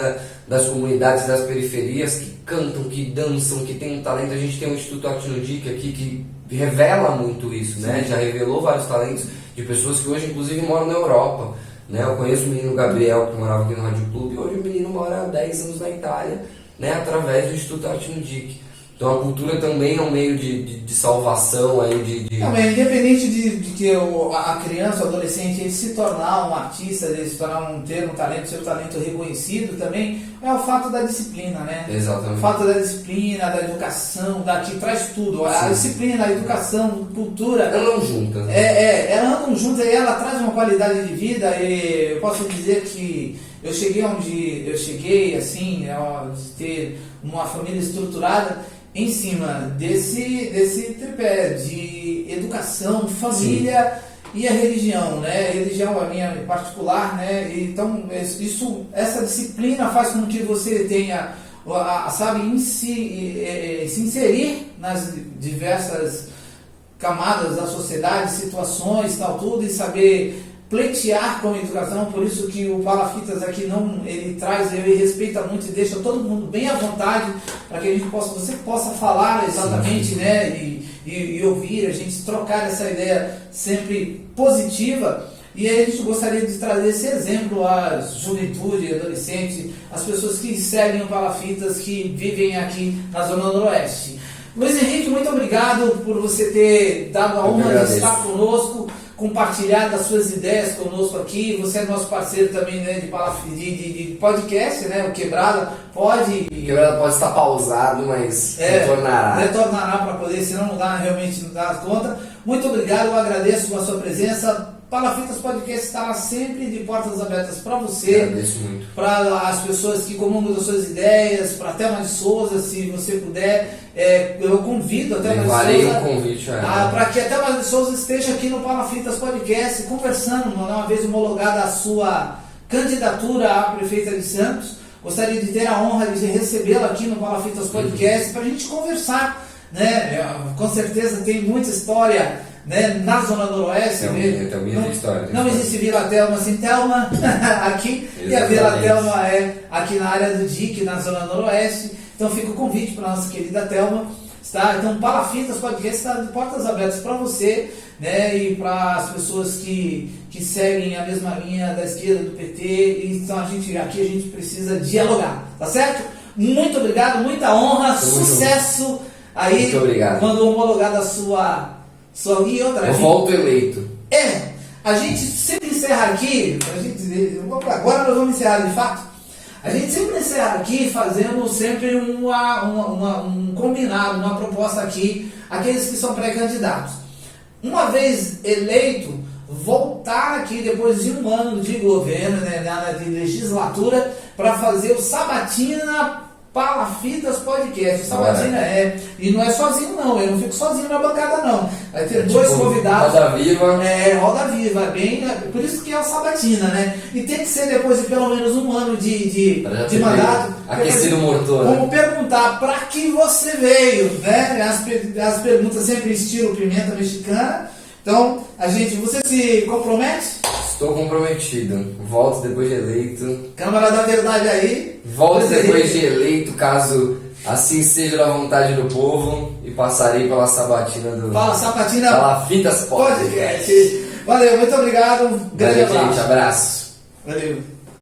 das comunidades, das periferias, que cantam, que dançam, que tem um talento. A gente tem o Instituto Atnudic aqui que revela muito isso, né? Já revelou vários talentos de pessoas que hoje inclusive moram na Europa. Né? Eu conheço o menino Gabriel, que morava aqui no Rádio Clube, e hoje o menino mora há 10 anos na Itália, né? Através do Instituto Atnudic. Então a cultura também é um meio de salvação aí independente de que a criança, o adolescente, ele se tornar um artista, ele se tornar ter um talento, seu talento reconhecido também, é o fato da disciplina, né? Exatamente. O fato da disciplina, da educação, que traz tudo. A disciplina, a educação, a cultura. Andam juntas. Elas andam juntas e ela traz uma qualidade de vida. E eu posso dizer que eu cheguei onde eu cheguei, assim, de ter uma família estruturada em cima desse tripé de educação, família e a religião, né? A religião é a minha particular, né? Então essa disciplina faz com que você tenha, se inserir nas diversas camadas da sociedade, situações, tal, tudo, e saber pleitear com a educação. Por isso que o Palafitas aqui ele traz, ele respeita muito e deixa todo mundo bem à vontade para que você possa falar exatamente, né, e ouvir, a gente trocar essa ideia sempre positiva. E aí a gente gostaria de trazer esse exemplo à juventude, adolescente, as pessoas que seguem o Palafitas, que vivem aqui na Zona Noroeste. Luiz Henrique, muito obrigado por você ter dado a honra de estar conosco, compartilhar das suas ideias conosco aqui. Você é nosso parceiro também, né, de podcast, né? O Quebrada pode estar pausado, mas retornará. Retornará para poder, senão não dá conta. Muito obrigado, eu agradeço a sua presença. Palafitas Podcast estará sempre de portas abertas para você. Agradeço muito. Para as pessoas que comungam das suas ideias, para a Thelma de Souza, se você puder, eu convido a Thelma de Souza. O convite, para que a Thelma de Souza esteja aqui no Palafitas Podcast, conversando, uma vez homologada a sua candidatura à prefeita de Santos. Gostaria de ter a honra de recebê-la aqui no Palafitas Podcast para a gente conversar, né? Com certeza tem muita história, né, na Zona Noroeste. Não existe Vila Thelma sem Thelma aqui. Exatamente. E a Vila Thelma é aqui na área do DIC, na Zona Noroeste. Então fica o convite para a nossa querida Thelma. Então Palafitas Podcast está de portas abertas para você, né, e para as pessoas que seguem a mesma linha da esquerda, do PT. Então aqui a gente precisa dialogar, tá certo? Muito obrigado, muita honra, sucesso aí. Muito obrigado. Quando homologada a sua e outra. Eu volto eleito. A gente sempre encerra aqui, agora nós vamos encerrar de fato. A gente sempre encerra aqui fazendo sempre um combinado, uma proposta aqui, aqueles que são pré-candidatos. Uma vez eleito, voltar aqui depois de um ano de governo, né, de legislatura, para fazer o Sabatina Palafitas Podcast. O Sabatina e não é sozinho não, eu não fico sozinho na bancada não. Vai ter dois convidados. Roda Viva. Roda Viva, por isso que é o Sabatina, né? E tem que ser depois de pelo menos um ano de mandato. Aquecido motor. Vamos perguntar para que você veio, né? As perguntas sempre estilo pimenta mexicana. Então, você se compromete? Estou comprometido. Volto depois de eleito. Câmara da Verdade aí. Volto depois de eleito, caso assim seja da vontade do povo, e passarei pela sabatina do Palafitas Podcast. Valeu, muito obrigado. Grande abraço. Gente, abraço. Valeu.